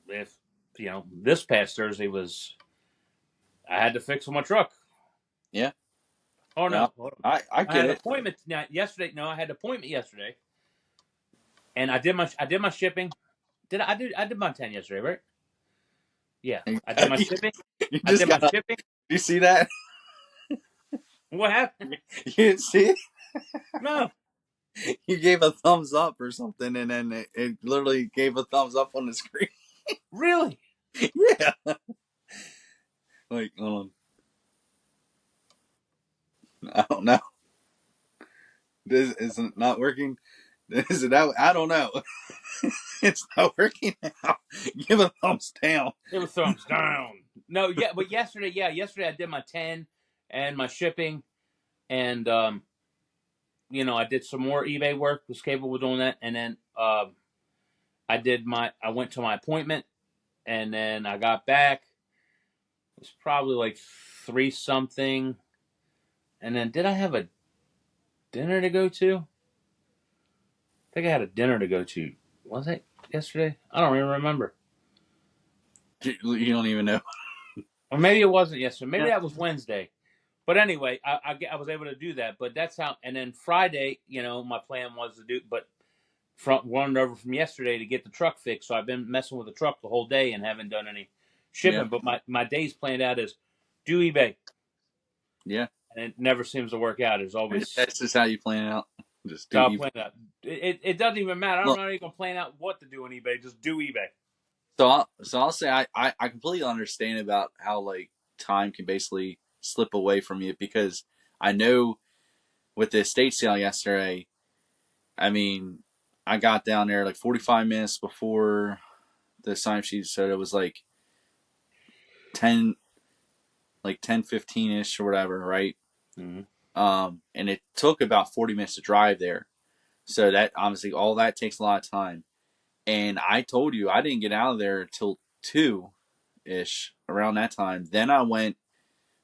if this past Thursday was, I had to fix my truck. Yeah. Oh Yeah. no, hold on. I I had get an it. appointment yesterday. No, I had an appointment yesterday, and I did my shipping. I did my 10 yesterday, right? Yeah, I did my shipping. You I just did my gotta. shipping. You see that? What happened? You didn't see it? No, You gave a thumbs up or something, and then it literally gave a thumbs up on the screen. really. Yeah. Like, hold on. I don't know. This isn't not working. Is it that? I don't know. It's not working now. Give a thumbs down. It was thumbs down. No, yeah, but yesterday I did my 10 and my shipping, and I did some more eBay work. Was capable of doing that, and then I went to my appointment, and then I got back. It was probably like 3 something, and then did I have a dinner to go to? I think I had a dinner to go to. Was it yesterday? I don't even remember. You don't even know. Or maybe it wasn't yesterday. Maybe Yeah. that was Wednesday. But anyway, I was able to do that. But that's how. And then Friday, my plan was to do, but running over from yesterday to get the truck fixed. So I've been messing with the truck the whole day and haven't done any Yeah. shipping. But my days planned out as do eBay, Yeah. and it never seems to work out. There's always That's just how you plan it out. Just do how I eBay. plan out. It doesn't even matter. I'm Look, not even gonna plan out what to do on eBay. Just do eBay. so I'll say I completely understand about how like time can basically slip away from you because I know with the estate sale yesterday, I mean, I got down there like 45 minutes before the sign sheet, so it was like 10, like 10:15 ish or whatever, right? Mm-hmm. And it took about 40 minutes to drive there, so that obviously all that takes a lot of time. And I told you I didn't get out of there until 2 ish around that time. Then I went.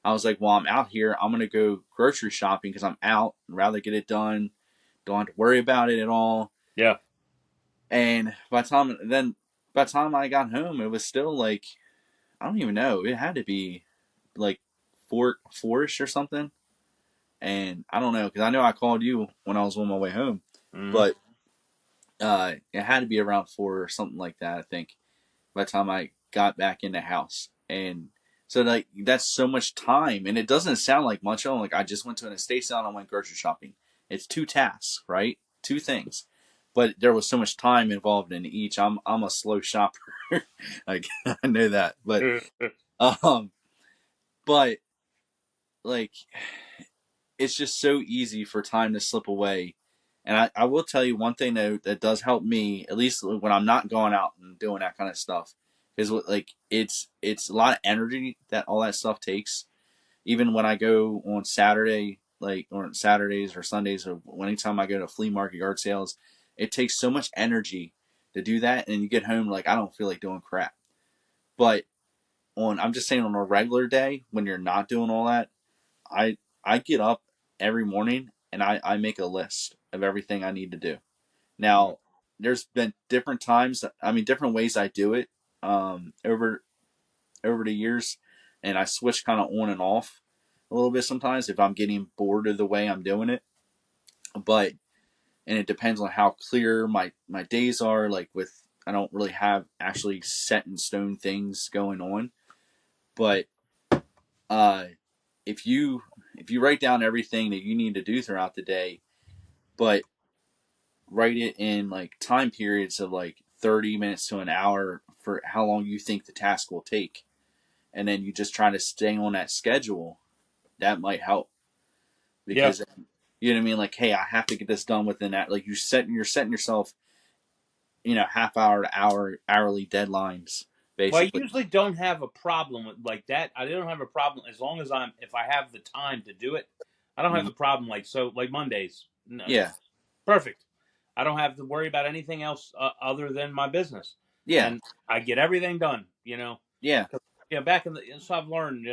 I was like, well, I'm out here. I'm gonna go grocery shopping because I'm out. I'd rather get it done. Don't have to worry about it at all. Yeah. And by the time I got home, it was still like I don't even know. It had to be like four ish or something. and I don't know because I know I called you when I was on my way home, Mm-hmm. but it had to be around 4 or something like that. I think by the time I got back in the house, and so like that's so much time, and it doesn't sound like much. Oh, like I just went to an estate sale and I went grocery shopping. It's 2 tasks, right? 2 things, but there was so much time involved in each. I'm a slow shopper, like I know that, um, but like it's just so easy for time to slip away. And I will tell you one thing though that does help me, at least when I'm not going out and doing that kind of stuff, is like it's a lot of energy that all that stuff takes. Even when I go on Saturday, like or Saturdays or Sundays, or anytime I go to flea market yard sales, it takes so much energy to do that, and you get home like I don't feel like doing crap. But I'm just saying on a regular day when you're not doing all that, I I get up every morning and I make a list of everything I need to do. Now, there's been different times, I mean, different ways I do it over the years, and I switch kind of on and off a little bit sometimes if I'm getting bored of the way I'm doing it. But and it depends on how clear my days are. Like with I don't really have actually set in stone things going on, but uh, if you if you write down everything that you need to do throughout the day, but write it in like time periods of like 30 minutes to an hour for how long you think the task will take, and then you just try to stay on that schedule, that might help Yeah. because you know what I mean. Like, hey, I have to get this done within that. Like you're setting yourself, half hour to hourly deadlines Well, I basically. usually don't have a problem with like that. I don't have a problem as long as if I have the time to do it. I don't have Mhm. the problem like Mondays. No, Yeah, perfect. I don't have to worry about anything else other than my business, yeah, and I get everything done. yeah, 'Cause, back so I've learned,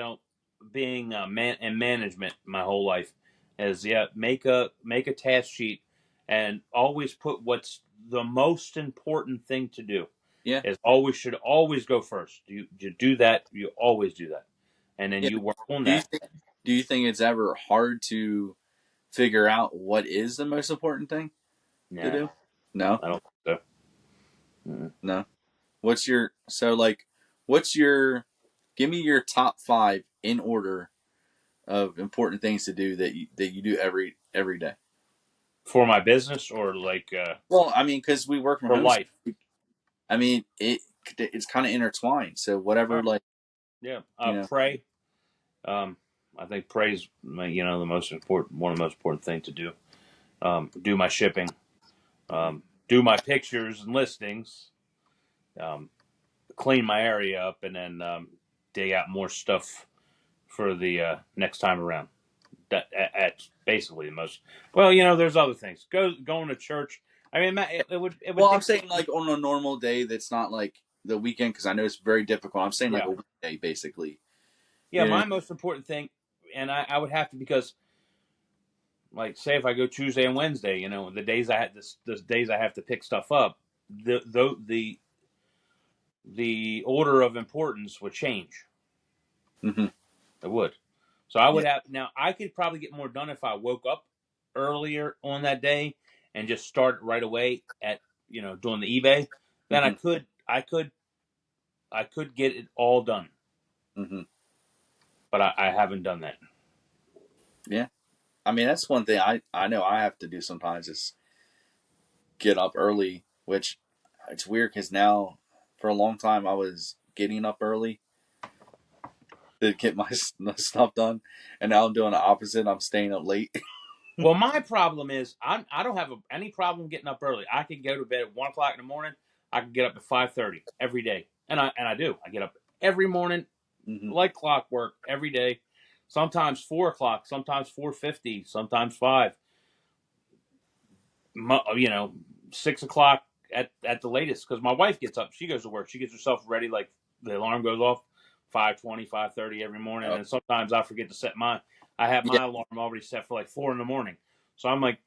being man and management my whole life is make a task sheet and always put what's the most important thing to do yeah, is always should always go first. You do that. You always do that, and then yeah. you work on Do you that. think do you think it's ever hard to figure out what is the most important thing to Nah, do? No, I don't think so. Mm. no. What's your so like? What's your? Give me your top 5 in order of important things to do that you do every day. For my business or like Well, I mean, because we work from for home, so life. I mean it's kind of intertwined. So All whatever, right. like Yeah. you know, Pray. Um, I think pray is the most important one of the most important thing to do. Do my shipping. Do my pictures and listings. Um, clean my area up, and then dig out more stuff for the next time around. That's basically the most. Well, there's other things. Going to church. I mean, it would well, I'm dictate. saying like on a normal day that's not like the weekend because I know it's very difficult. I'm saying like Yeah, a weekday basically. yeah. You know, My most important thing, and I would have to because, like, say if I go Tuesday and Wednesday, the days I had the days I have to pick stuff up, the order of importance would change. mm-hmm. It would. So I Yeah, would have now. I could probably get more done if I woke up earlier on that day and just start right away at doing the eBay. Then I mm-hmm. could I could I could get it all done, Mm-hmm. but I haven't done that. Yeah. I mean, that's one thing I know I have to do sometimes is get up early, which it's weird because now for a long time I was getting up early to get my stuff done, and now I'm doing the opposite. I'm staying up late. Well, my problem is I don't have any problem getting up early. I can go to bed at 1 o'clock in the morning. I can get up at 5:30 every day, and I do. I get up every morning hmm like clockwork every day. Sometimes 4 o'clock, sometimes 4:50, sometimes five. 6 o'clock at the latest because my wife gets up. She goes to work. She gets herself ready. Like the alarm goes off 5:20, 5:30 every morning. Oh, And sometimes I forget to set mine. I have yeah, my alarm already set for like 4 in the morning. So I'm like,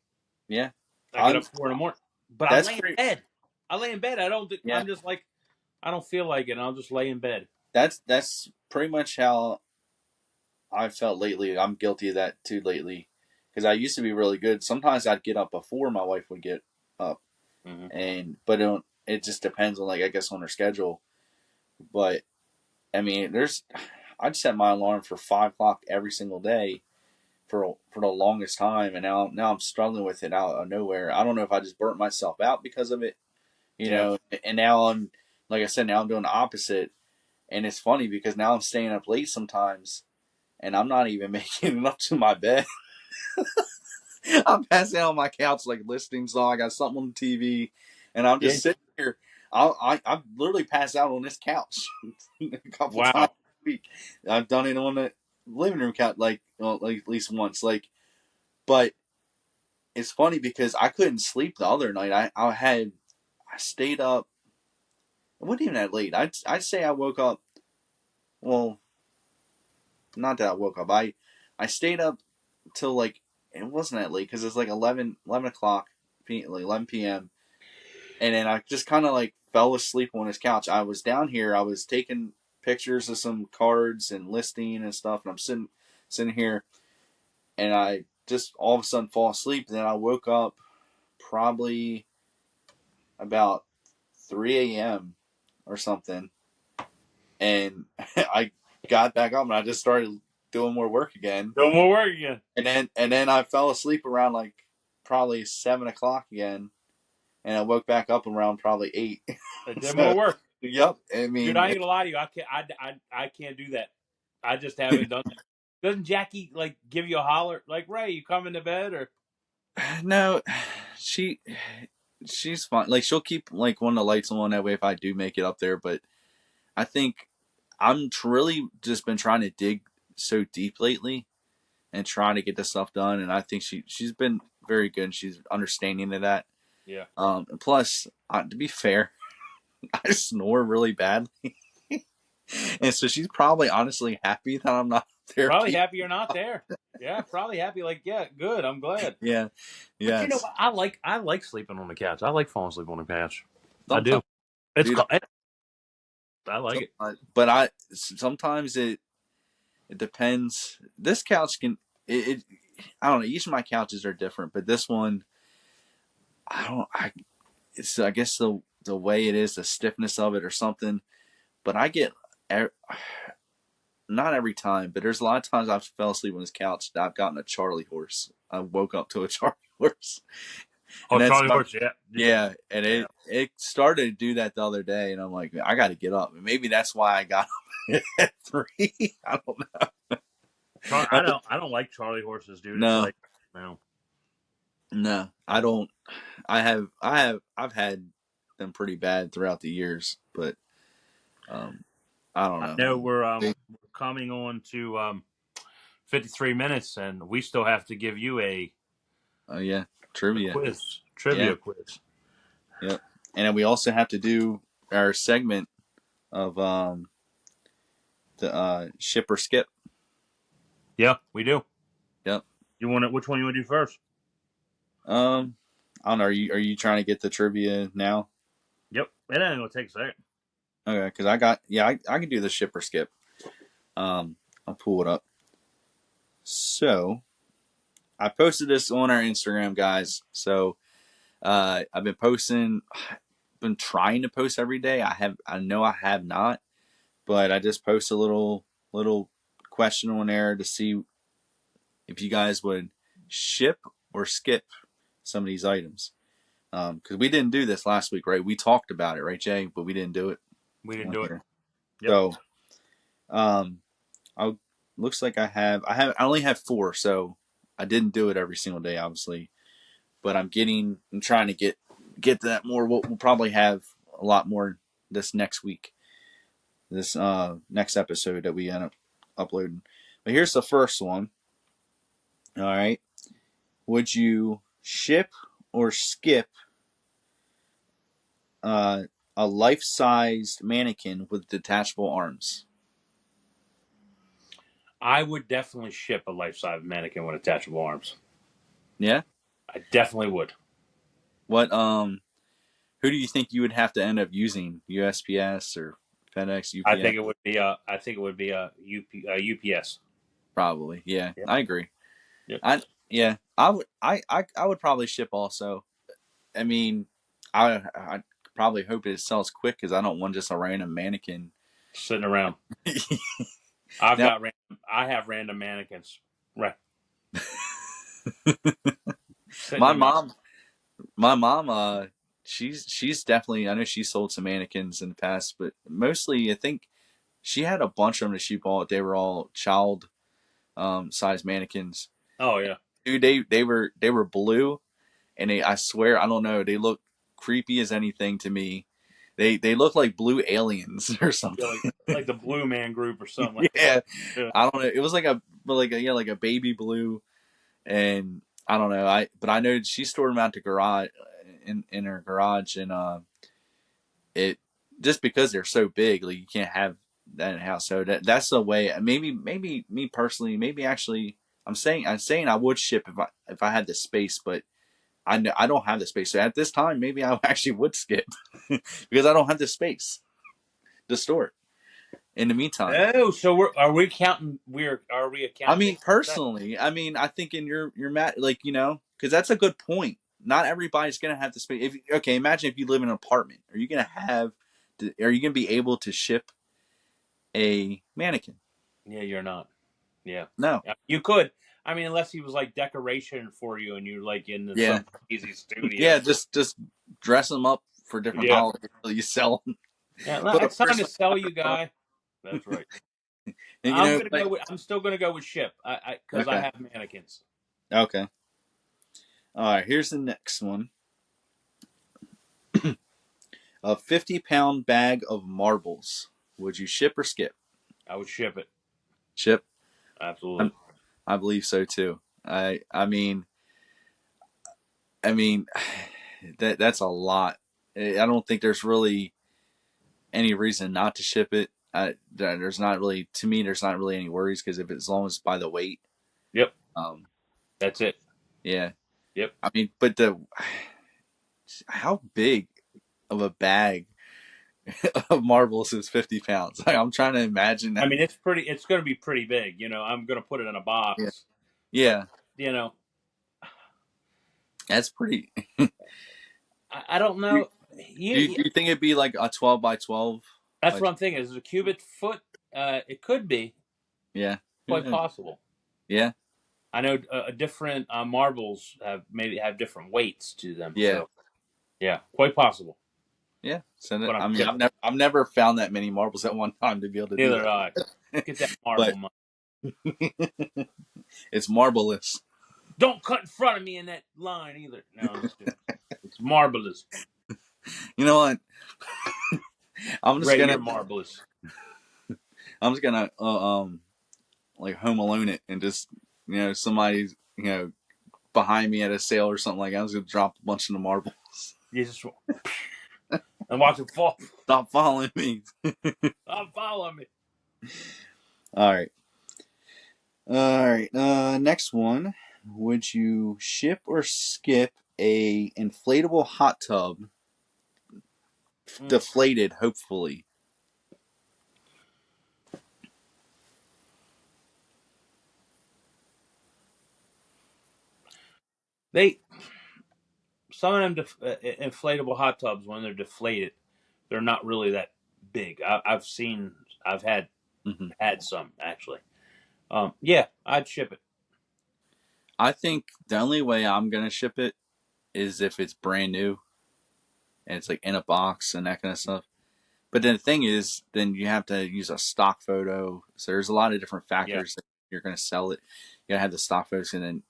yeah. I get I'm up 4 in the morning, but I that's lay in pretty. bed. I lay in bed. Yeah, I'm just like, I don't feel like it. And I'll just lay in bed. that's pretty much how I felt lately. I'm guilty of that too lately. because I used to be really good. Sometimes I'd get up before my wife would get up, but it just depends on, like, I guess, on her schedule. But I mean, I'd set my alarm for 5 o'clock every single day for the longest time, and now I'm struggling with it out of nowhere. I don't know if I just burnt myself out because of it, And now like I said, now I'm doing the opposite, and it's funny because now I'm staying up late sometimes, and I'm not even making it up to my bed. I'm passing out on my couch like listening song. I got something on the TV, and I'm just sitting here. I've literally passed out on this couch a couple times a week. I've done it on the living room couch, like at least once. But it's funny because I couldn't sleep the other night. I stayed up. It wasn't even that late. I'd say I woke up. Well, not that I woke up. I stayed up till like, it wasn't that late because it's like 11 o'clock, like 11 p.m. And then I just kind of like fell asleep on his couch. I was down here. I was taking pictures of some cards and listing and stuff, and I'm sitting here, and I just all of a sudden fall asleep. And then I woke up probably about 3 a.m. or something, and I got back up and I just started doing more work again. And then I fell asleep around like probably 7 o'clock again, and I woke back up around probably 8. I did more work. Yep. I mean, dude, I ain't gonna lie to you. I can't do that. I just haven't done that. Doesn't Jackie like give you a holler like, Ray, you coming to bed? Or no, she's fine. Like, she'll keep like one of the lights on that way if I do make it up there. But I think I'm really just been trying to dig so deep lately and trying to get this stuff done. And I think she's been very good. She's understanding of that. Yeah. And plus, to be fair, I snore really badly. And so she's probably honestly happy that I'm not there. Probably happy you're not there. Yeah, probably happy. Like, yeah, good. I'm glad. Yeah. But you know what? I like sleeping on the couch. I like falling asleep on the couch. Sometimes, I do. I like it. But sometimes it depends. This couch can I don't know. Each of my couches are different, but this one, it's, I guess, the way it is, the stiffness of it or something. But I get, not every time, but there's a lot of times I've fell asleep on this couch that I've gotten a Charlie horse. I woke up to a Charlie horse. Oh, Charlie horse, yeah. Yeah, and it started to do that the other day, and I'm like, I got to get up. And maybe that's why I got up at 3. I don't know. I don't like Charlie horses, dude. No. It's like, no, I don't. I've had them pretty bad throughout the years, but I don't know. I know we're coming on to 53 minutes, and we still have to give you a trivia quiz. Yep, and then we also have to do our segment of the ship or skip. Yeah, we do. Yep. You want it? Which one you want to do first? I don't know. Are you trying to get the trivia now? Yep. It ain't gonna take a second. Okay, because I can do the ship or skip. I'll pull it up. So I posted this on our Instagram, guys. So I've been trying to post every day. I know I have not, but I just post a little question on there to see if you guys would ship or skip some of these items. Because we didn't do this last week, right? We talked about it, right, Jay? But we didn't do it. We didn't do it. Yep. So, looks like I only have 4, so I didn't do it every single day, obviously. But I'm trying to get that more. We'll probably have a lot more this next week. This next episode that we end up uploading. But here's the first one. All right. Would you ship or skip a life-sized mannequin with detachable arms? I would definitely ship a life-size mannequin with detachable arms. Yeah? I definitely would. What who do you think you would have to end up using? USPS or FedEx, UPS? I think it would be a UPS. Probably. Yeah. I agree. Yep. Yeah. I would probably ship also. I mean, I probably hope it sells quick because I don't want just a random mannequin. Sitting around. Now, I have random mannequins. Right. Sitting my in my. mom, my mom, she's definitely. I know she sold some mannequins in the past, but mostly I think she had a bunch of them that she bought. They were all child size mannequins. Oh yeah. Dude, they were blue, and I swear I don't know. They look creepy as anything to me. They look like blue aliens or Yeah, something. like the Blue Man Group or something like Yeah, that. I don't know. It was like a baby blue, and I don't know. But I know she stored them out the garage in her garage, and it just because they're so big, like you can't have that in the house. So that's the way. Maybe me personally, maybe actually, I'm saying I would ship if I had the space, but I know I don't have the space. So at this time, maybe I actually would skip because I don't have the space to store it. In the meantime. Oh, so are we counting? Are we I accounting mean, for that? personally, I think in your mat, like because that's a good point. Not everybody's gonna have the space. Okay, imagine if you live in an apartment. Are you gonna be able to ship a mannequin? Yeah, you're not. Yeah. No. Yeah, you could. I mean, unless he was like decoration for you, and you're like in Yeah. some crazy studio. Yeah. Just dress them up for different Yeah. holidays until you sell them. Yeah. Put a It's time to person sell on you, the guy. That's right. and I'm still gonna go with ship. Because I okay, have mannequins. okay. All right. Here's the next one. A 50-pound bag of marbles. Would you ship or skip? I would ship it. Ship. Absolutely. I believe so too. I mean, that's a lot. I don't think there's really any reason not to ship it. There's not really, to me, there's not really any worries because if as long as it's by the weight, Yep. um, That's it. yeah. Yep. I mean, but how big of a bag of marbles is 50 pounds? Like, I'm trying to imagine I that. mean, it's going to be pretty big. I'm going to put it in a Yeah, box, but yeah, you know, that's pretty. I don't Do, know. do you think it'd be like a 12 by 12? That's Like, what I'm thinking. Is it a cubic foot? It could be yeah, who quite knows? possible. Yeah, I know different marbles have different weights to them. yeah. So yeah, quite possible. Yeah, send it. But I'm I mean, shipping. I've never found that many marbles at one time to be able to do Neither I. that. Get that marble But money. it's marvelous. Don't cut in front of me in that line either. No, I'm just kidding. It's marvelous. You know what? I'm just Ray, gonna you're marvelous. I'm just gonna like Home Alone it and just somebody's behind me at a sale or something like that. I was gonna drop a bunch of the marbles. You just and watch it fall. Stop following me. Stop following me. All right. All right. Next one. Would you ship or skip a inflatable hot tub, deflated, hopefully? They some of them inflatable hot tubs when they're deflated, they're not really that big. I've Hmm. had some actually. Yeah, I'd ship it. I think the only way I'm gonna ship it is if it's brand new and it's like in a box and that kind of stuff. But then the thing is, then you have to use a stock photo. So there's a lot of different Yeah, factors that you're gonna sell it. You gotta have the stock photos, and then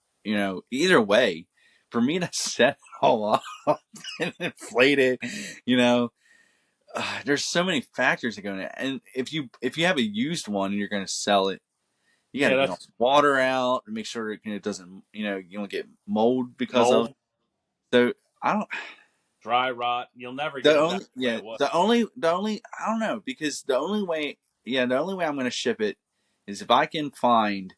either way, for me to set it all up and inflate it, you know, there's so many factors that go in it. And if you have a used one and you're gonna sell it, you got yeah, to get all that's the water out and make sure it doesn't, you don't get mold because of it. mold, So I don't. dry rot. You'll never The get it back only, the way yeah, it was. the only, I don't know because the only way I'm going to ship it is if I can find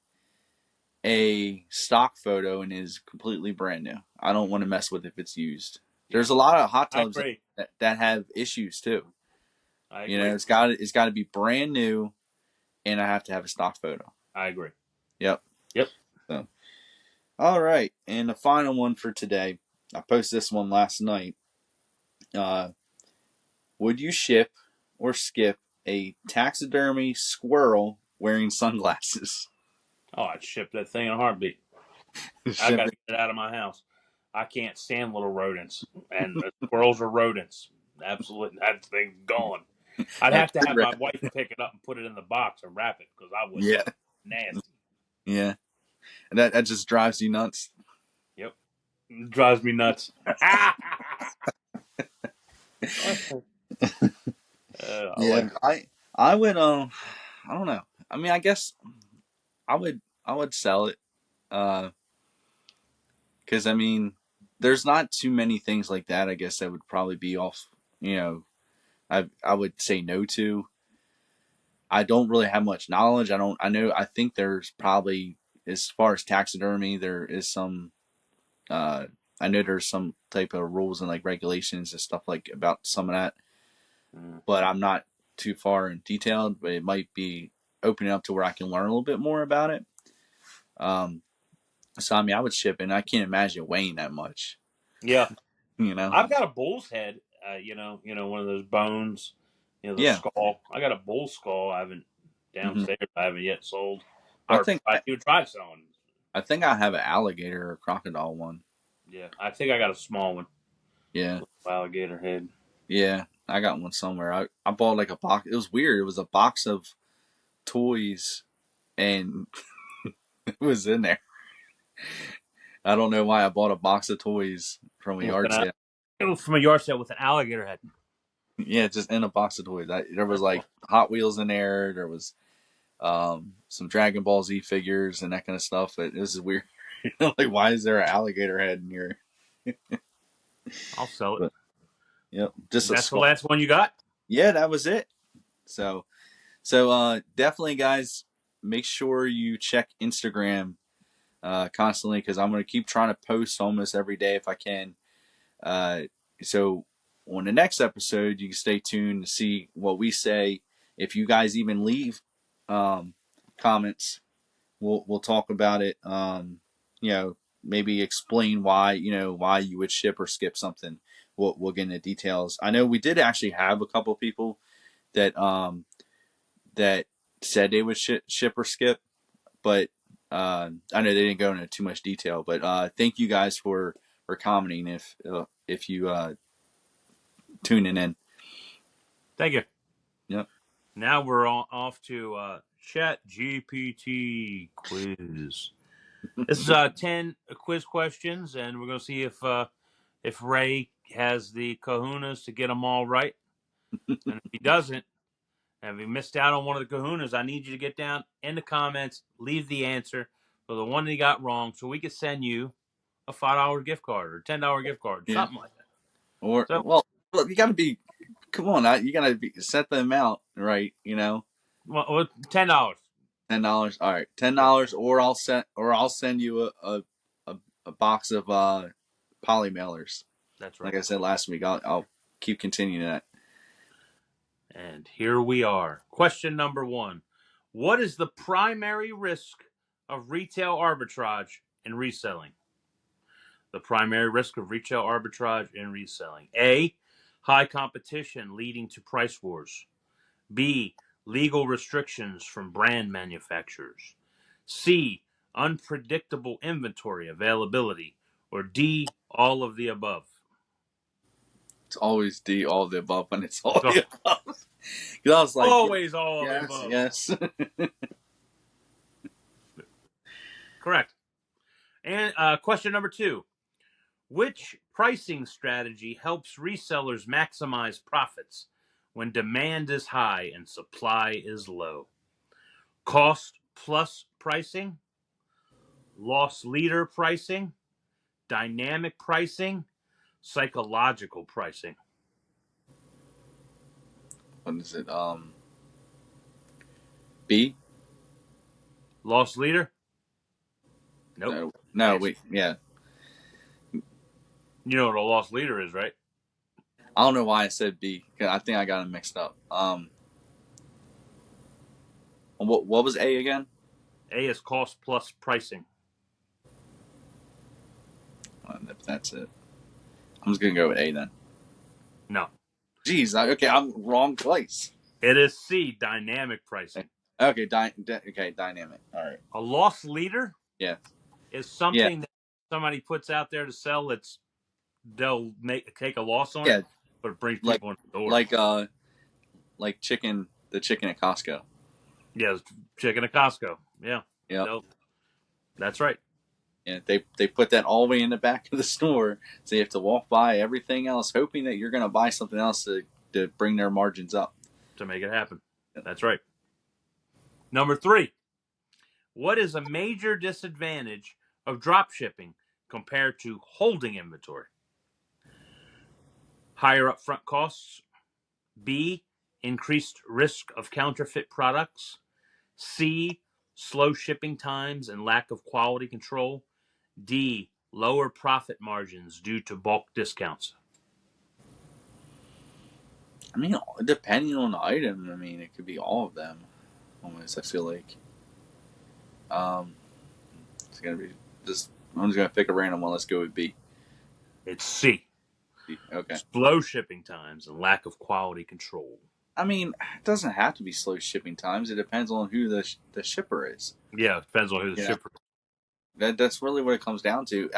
a stock photo and is completely brand new. I don't want to mess with if it's used. Yeah, There's a lot of hot I tubs agree. that have issues too. I agree. It's got to be brand new, and I have to have a stock photo. I agree. Yep. Yep. So, All right, and the final one for today. I posted this one last night. Would you ship or skip a taxidermy squirrel wearing sunglasses? Oh, I'd ship that thing in a heartbeat. I Ship got to it. get it out of my house. I can't stand little rodents, and squirrels are rodents. Absolutely, that thing's gone. I'd Like have to have my wife pick it up and put it in the box and wrap it because I wouldn't. yeah, Nasty. yeah. That just drives you nuts. Yep, it drives me nuts. I Yeah, like. I would I don't know. I mean, I guess I would sell it. Because I mean, there's not too many things like that. I guess that would probably be off. You know, I would say no to. I don't really have much knowledge. I don't. I know. I think there's probably, as far as taxidermy, there is some. Uh, I know there's some type of rules and like regulations and stuff like about some of that, Mm. but I'm not too far in detailed. But it might be opening up to where I can learn a little bit more about it. Um, so I mean, I would ship, and I can't imagine weighing that much. Yeah, You know? I've got a bull's head. One of those bones. The Yeah. skull. I got a bull skull. I haven't Hmm. downstairs. I haven't yet sold, I or think I do try selling. I think I have an alligator or crocodile one. Yeah, I think I got a small one, Yeah, alligator head. yeah, I got one somewhere. I bought like a box. It was weird. It was a box of toys, and it was in there. I don't know why I bought a box of toys from a With yard an, sale. from a yard sale with an alligator head. Yeah, just in a box of toys. There was That's fun. like Hot Wheels in there. There was some Dragon Ball Z figures and that kind of stuff. But this is weird. Like, why is there an alligator head in here? I'll sell it. But yep, just a That's the skull. last one you got. Yeah, that was it. So definitely, guys, make sure you check Instagram constantly because I'm going to keep trying to post almost every day if I can. Uh, so on the next episode, you can stay tuned to see what we say. If you guys even leave comments, we'll talk about it. Maybe explain why you would ship or skip something. We'll get into details. I know we did actually have a couple of people that that said they would ship or skip, but I know they didn't go into too much detail. But thank you guys for commenting if you tuning in. Thank you. Yep. Now we're off to Chat GPT quiz. This is 10 quiz questions, and we're going to see if Ray has the kahunas to get them all right. And if he doesn't, and if he missed out on one of the kahunas, I need you to get down in the comments, leave the answer for the one that he got wrong, so we can send you a $5 gift card or $10 gift card, Yeah. something like that. Or So, well, look, you got to be. Come on, you got to set the amount right. well, $10. $10. All right, Yeah, $10, or I'll send you a box of poly mailers. that's Like right. I said last week, I'll keep continuing that. And here we are. Question number 1. What is the primary risk of retail arbitrage in reselling? The primary risk of retail arbitrage in reselling. A. High competition leading to price wars. B. Legal restrictions from brand manufacturers. C. Unpredictable inventory availability. Or D. All of the above. It's always D, all of the above, when it's all So, the above. Because I was like, always all of the yes, above. yes. Correct. And question number 2. Which pricing strategy helps resellers maximize profits when demand is high and supply is low? Cost plus pricing, loss leader pricing, dynamic pricing, psychological pricing. What is it? B? Loss leader? Nope. No, Nice. wait, yeah. You know what a loss leader is, right? I don't know why I said B. I think I got them mixed up. What was A again? A is cost plus pricing. That's it. I'm just gonna go with A then. No. Jeez, okay, I'm wrong twice. It is C, dynamic pricing. Okay, dynamic. All right. A loss leader Yeah. is something that somebody puts out there to sell they'll take a loss on it, but it brings people in the door. Like the chicken at Costco. Yeah, chicken at Costco. Yeah. Yeah. That's right. And they put that all the way in the back of the store, so you have to walk by everything else, hoping that you're going to buy something else to bring their margins up. To make it happen. That's right. Number 3. What is a major disadvantage of drop shipping compared to holding inventory? Higher upfront costs. B, increased risk of counterfeit products. C, slow shipping times and lack of quality control. D, lower profit margins due to bulk discounts. I mean, depending on the item, I mean, it could be all of them. Almost, I feel like. It's gonna be just. I'm just gonna pick a random one. Let's go with B. It's C. Okay. Slow shipping times and lack of quality control. I mean, it doesn't have to be slow shipping times. It depends on who the shipper is. Yeah, it depends on who the shipper is. That's really what it comes down to.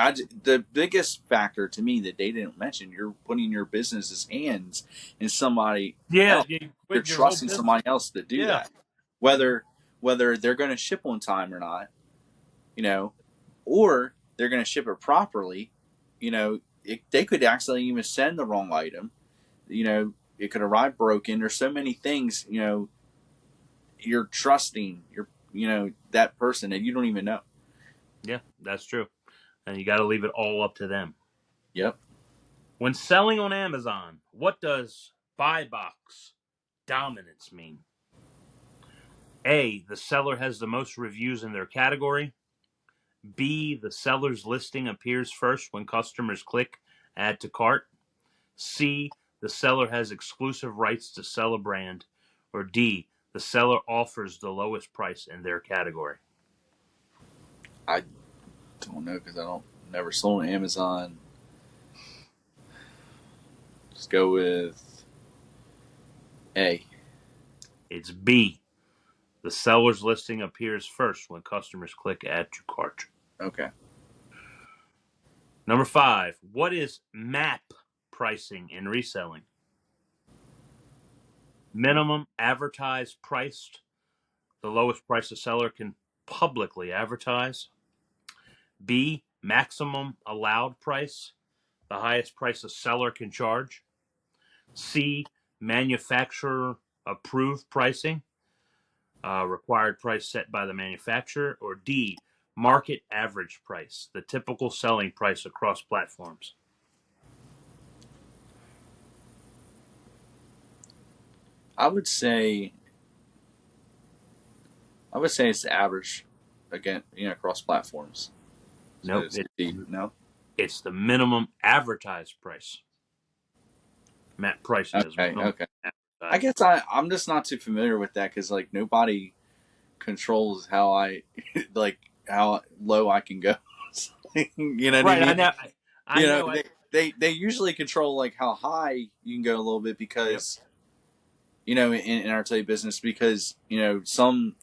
The biggest factor to me that they didn't mention, you're putting your business's hands in somebody else. You're trusting somebody else to do that. Whether they're going to ship on time or not, or they're going to ship it properly, they could accidentally even send the wrong item. It could arrive broken. There's so many things, you're trusting that person that you don't even know. Yeah, that's true. And you got to leave it all up to them. Yep. When selling on Amazon, what does buy box dominance mean? A, the seller has the most reviews in their category. B, the seller's listing appears first when customers click add to cart. C, the seller has exclusive rights to sell a brand. Or D, the seller offers the lowest price in their category. I don't know because I never sold on Amazon. Let's go with A. It's B. The seller's listing appears first when customers click add to cart. Okay. Number 5. What is MAP pricing in reselling? Minimum advertised priced. The lowest price a seller can publicly advertise. B, maximum allowed price. The highest price a seller can charge. C, manufacturer approved pricing. Required price set by the manufacturer. Or D, market average price. The typical selling price across platforms. I would say it's the average, again, across platforms. Nope. No. It's the minimum advertised price. MAP pricing is minimum okay. I guess I'm just not too familiar with that because nobody controls how how low I can go. You know what I mean? I know. They usually control how high you can go a little bit because in our trade business because some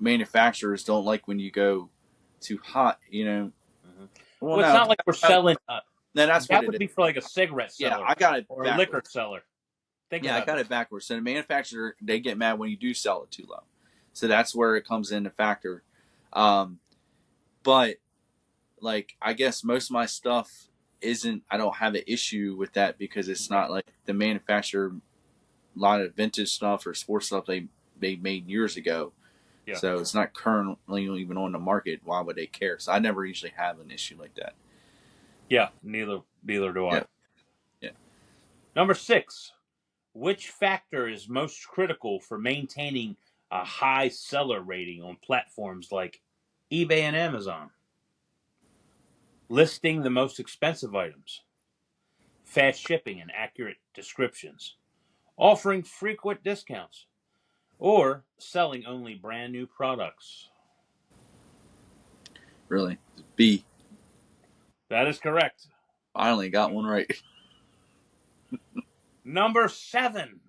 manufacturers don't like when you go too hot. Mm-hmm. Well, it's not like we're selling. No, that would be for a cigarette seller. Yeah, I got it. Or a liquor seller. I got it backwards. So the manufacturer, they get mad when you do sell it too low. So that's where it comes into factor. But I guess most of my stuff I don't have an issue with that because it's not like the manufacturer, a lot of vintage stuff or sports stuff they made years ago. Yeah. So it's not currently even on the market. Why would they care? So I never usually have an issue like that. Yeah, neither do I. Yeah. Number 6. Which factor is most critical for maintaining a high seller rating on platforms like eBay and Amazon? Listing the most expensive items, fast shipping and accurate descriptions, offering frequent discounts, or selling only brand new products. Really? B. That is correct. Finally got one right. Number 7.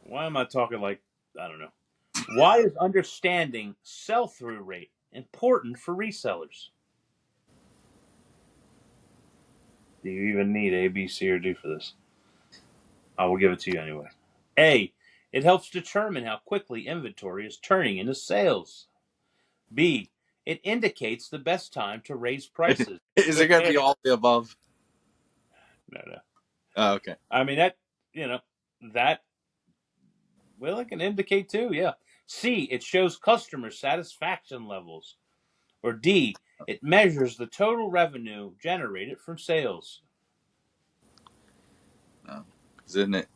Why am I talking like, I don't know. Why is understanding sell-through rate important for resellers? Do you even need A, B, C, or D for this? I will give it to you anyway. A. It helps determine how quickly inventory is turning into sales. B. It indicates the best time to raise prices. Is it going to be all the above? No. Oh, okay. I mean, that, well, it can indicate too, yeah. C. It shows customer satisfaction levels. Or D. It measures the total revenue generated from sales. No. Isn't it?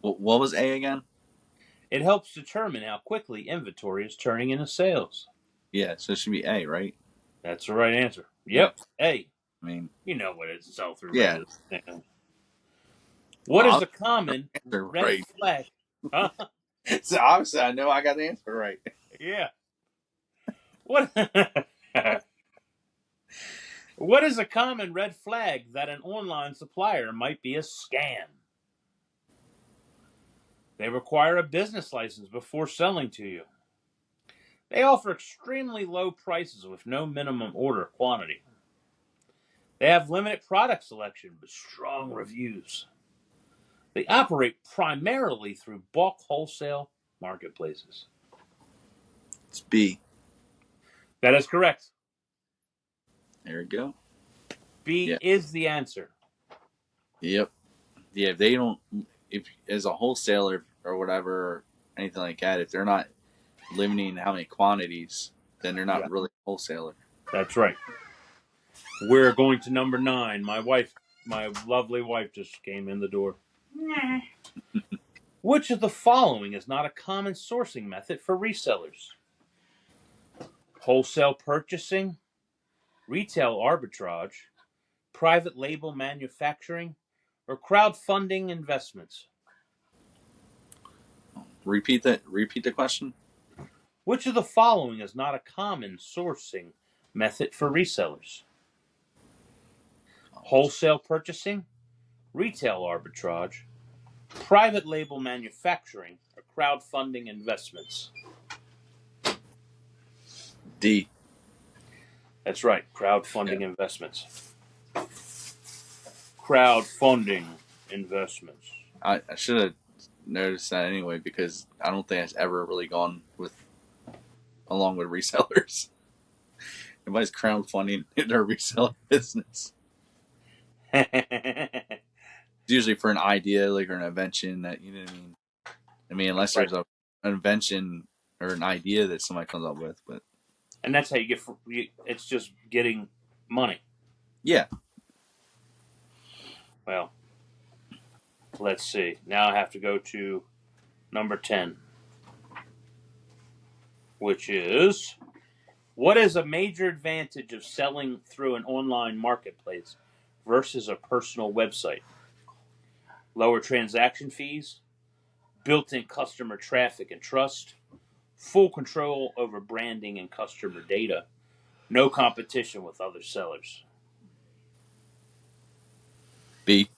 What was A again? It helps determine how quickly inventory is turning into sales. Yeah, so it should be A, right? That's the right answer. Yep, A. I mean, You know what its sell-through rate yeah. is. What Well, is I'll a common answer red right. flag? Huh? So obviously, I know I got the answer right. Yeah. What? What is a common red flag that an online supplier might be a scam? They require a business license before selling to you. They offer extremely low prices with no minimum order quantity. They have limited product selection but strong reviews. They operate primarily through bulk wholesale marketplaces. It's B. That is correct. There we go. B Yeah. is the answer. Yep. Yeah, if they don't, if as a wholesaler or whatever, or anything like that, if they're not limiting how many quantities, then they're not really a wholesaler. That's right. We're going to number 9. My lovely wife just came in the door. Which of the following is not a common sourcing method for resellers? Wholesale purchasing, retail arbitrage, private label manufacturing, or crowdfunding investments? Repeat the question. Which of the following is not a common sourcing method for resellers? Wholesale purchasing, retail arbitrage, private label manufacturing, or crowdfunding investments? D. That's right, crowdfunding investments. Crowdfunding investments. I should have noticed that anyway, because I don't think it's ever really gone along with resellers. Everybody's crowdfunding in their reseller business. It's usually for an idea, like, or an invention that, you know what I mean. I mean, unless there's an invention or an idea that somebody comes up with, but And that's how you get. It's just getting money. yeah. Well, let's see. Now I have to go to number 10, which is, what is a major advantage of selling through an online marketplace versus a personal website? Lower transaction fees, built-in customer traffic and trust, full control over branding and customer data, no competition with other sellers. B.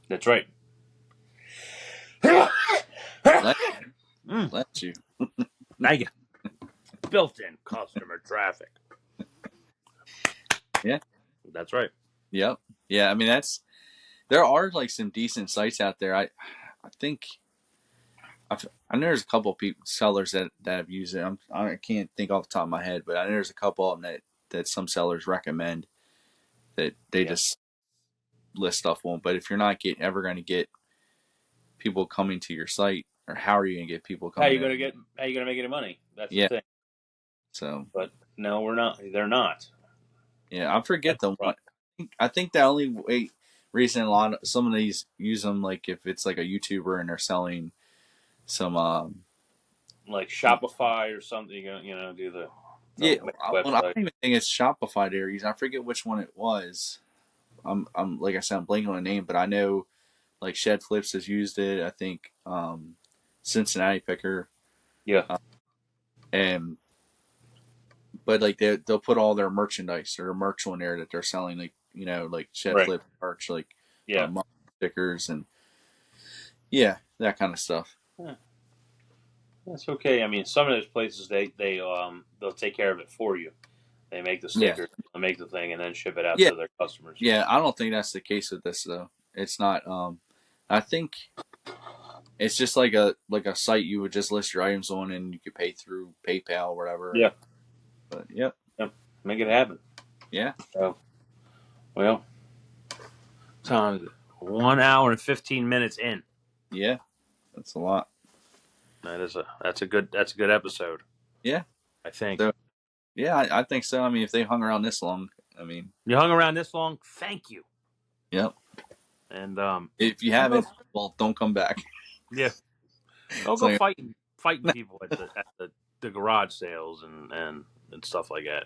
That's right. Let you. Thank you. Built-in customer traffic. Yeah. That's right. Yep. Yeah. I mean, there are like some decent sites out there. I think I know there's a couple of sellers that have used it. I can't think off the top of my head, but I know there's a couple of them that some sellers recommend that they just list stuff on. But if you're not ever going to get people coming to your site, or how are you going to get people coming? How are you going to make any money? That's the thing. So, but no, we're not. They're not. Yeah, I forget the one. I think the only reason some of these use them, like if it's like a YouTuber and they're selling some like Shopify or something, do the yeah. website. Well, I don't even think it's Shopify they're using. I forget which one it was. I'm like I said, I'm blanking on the name, but I know like Shed Flips has used it. I think Cincinnati Picker. Yeah. but like they'll put all their merchandise or merch on there that they're selling, like like Shed Right. Flip merch, like Yeah. stickers and that kind of stuff. Yeah. That's okay. I mean, some of those places they'll take care of it for you. They make the Yeah, stickers, they make the thing, and then ship it out yeah, to their customers. yeah. I don't think that's the case with this though. It's not. I think it's just like a site you would just list your items on, and you could pay through PayPal or whatever. Yeah. But yep. Make it happen. Yeah. So, well, time 1 hour and 15 minutes in. Yeah. That's a lot. That's a good episode. Yeah. I think. So, yeah, I think so. I mean, if they hung around this long, I mean, you hung around this long. Thank you. Yep. And if you haven't, well, don't come back. Yeah. Don't go fighting people at the garage sales and stuff like that.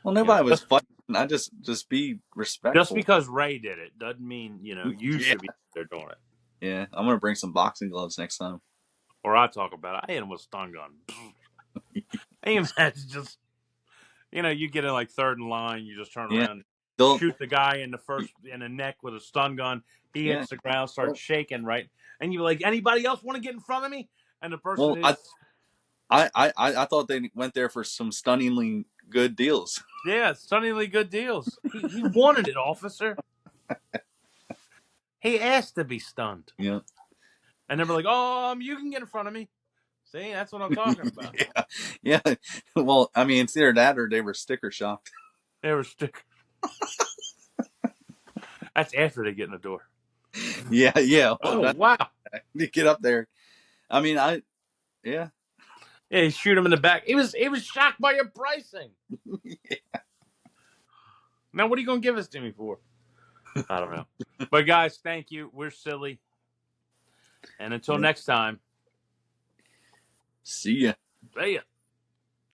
Well, nobody was fighting. I just be respectful. Just because Ray did it doesn't mean you should be there doing it. Yeah, I'm gonna bring some boxing gloves next time. Or I talk about it. I hit him with a stun gun. Aim that's just you get in like third in line, you just turn around, shoot the guy in the neck with a stun gun. He hits the ground, starts shaking, right? And you're like, anybody else want to get in front of me? And the person I thought they went there for some stunningly good deals. Yeah, stunningly good deals. He wanted it, officer. He asked to be stunned. Yeah. And they were like, you can get in front of me. See, that's what I'm talking about. Yeah. Well, I mean, it's either that or they were sticker shocked. They were sticker. That's after they get in the door. Yeah. Well, wow. You get up there. I mean, yeah. Yeah, you shoot him in the back. He was shocked by your pricing. Yeah. Now, what are you going to give this to me for? I don't know. But guys, thank you. We're silly. And until next time. See ya. See ya.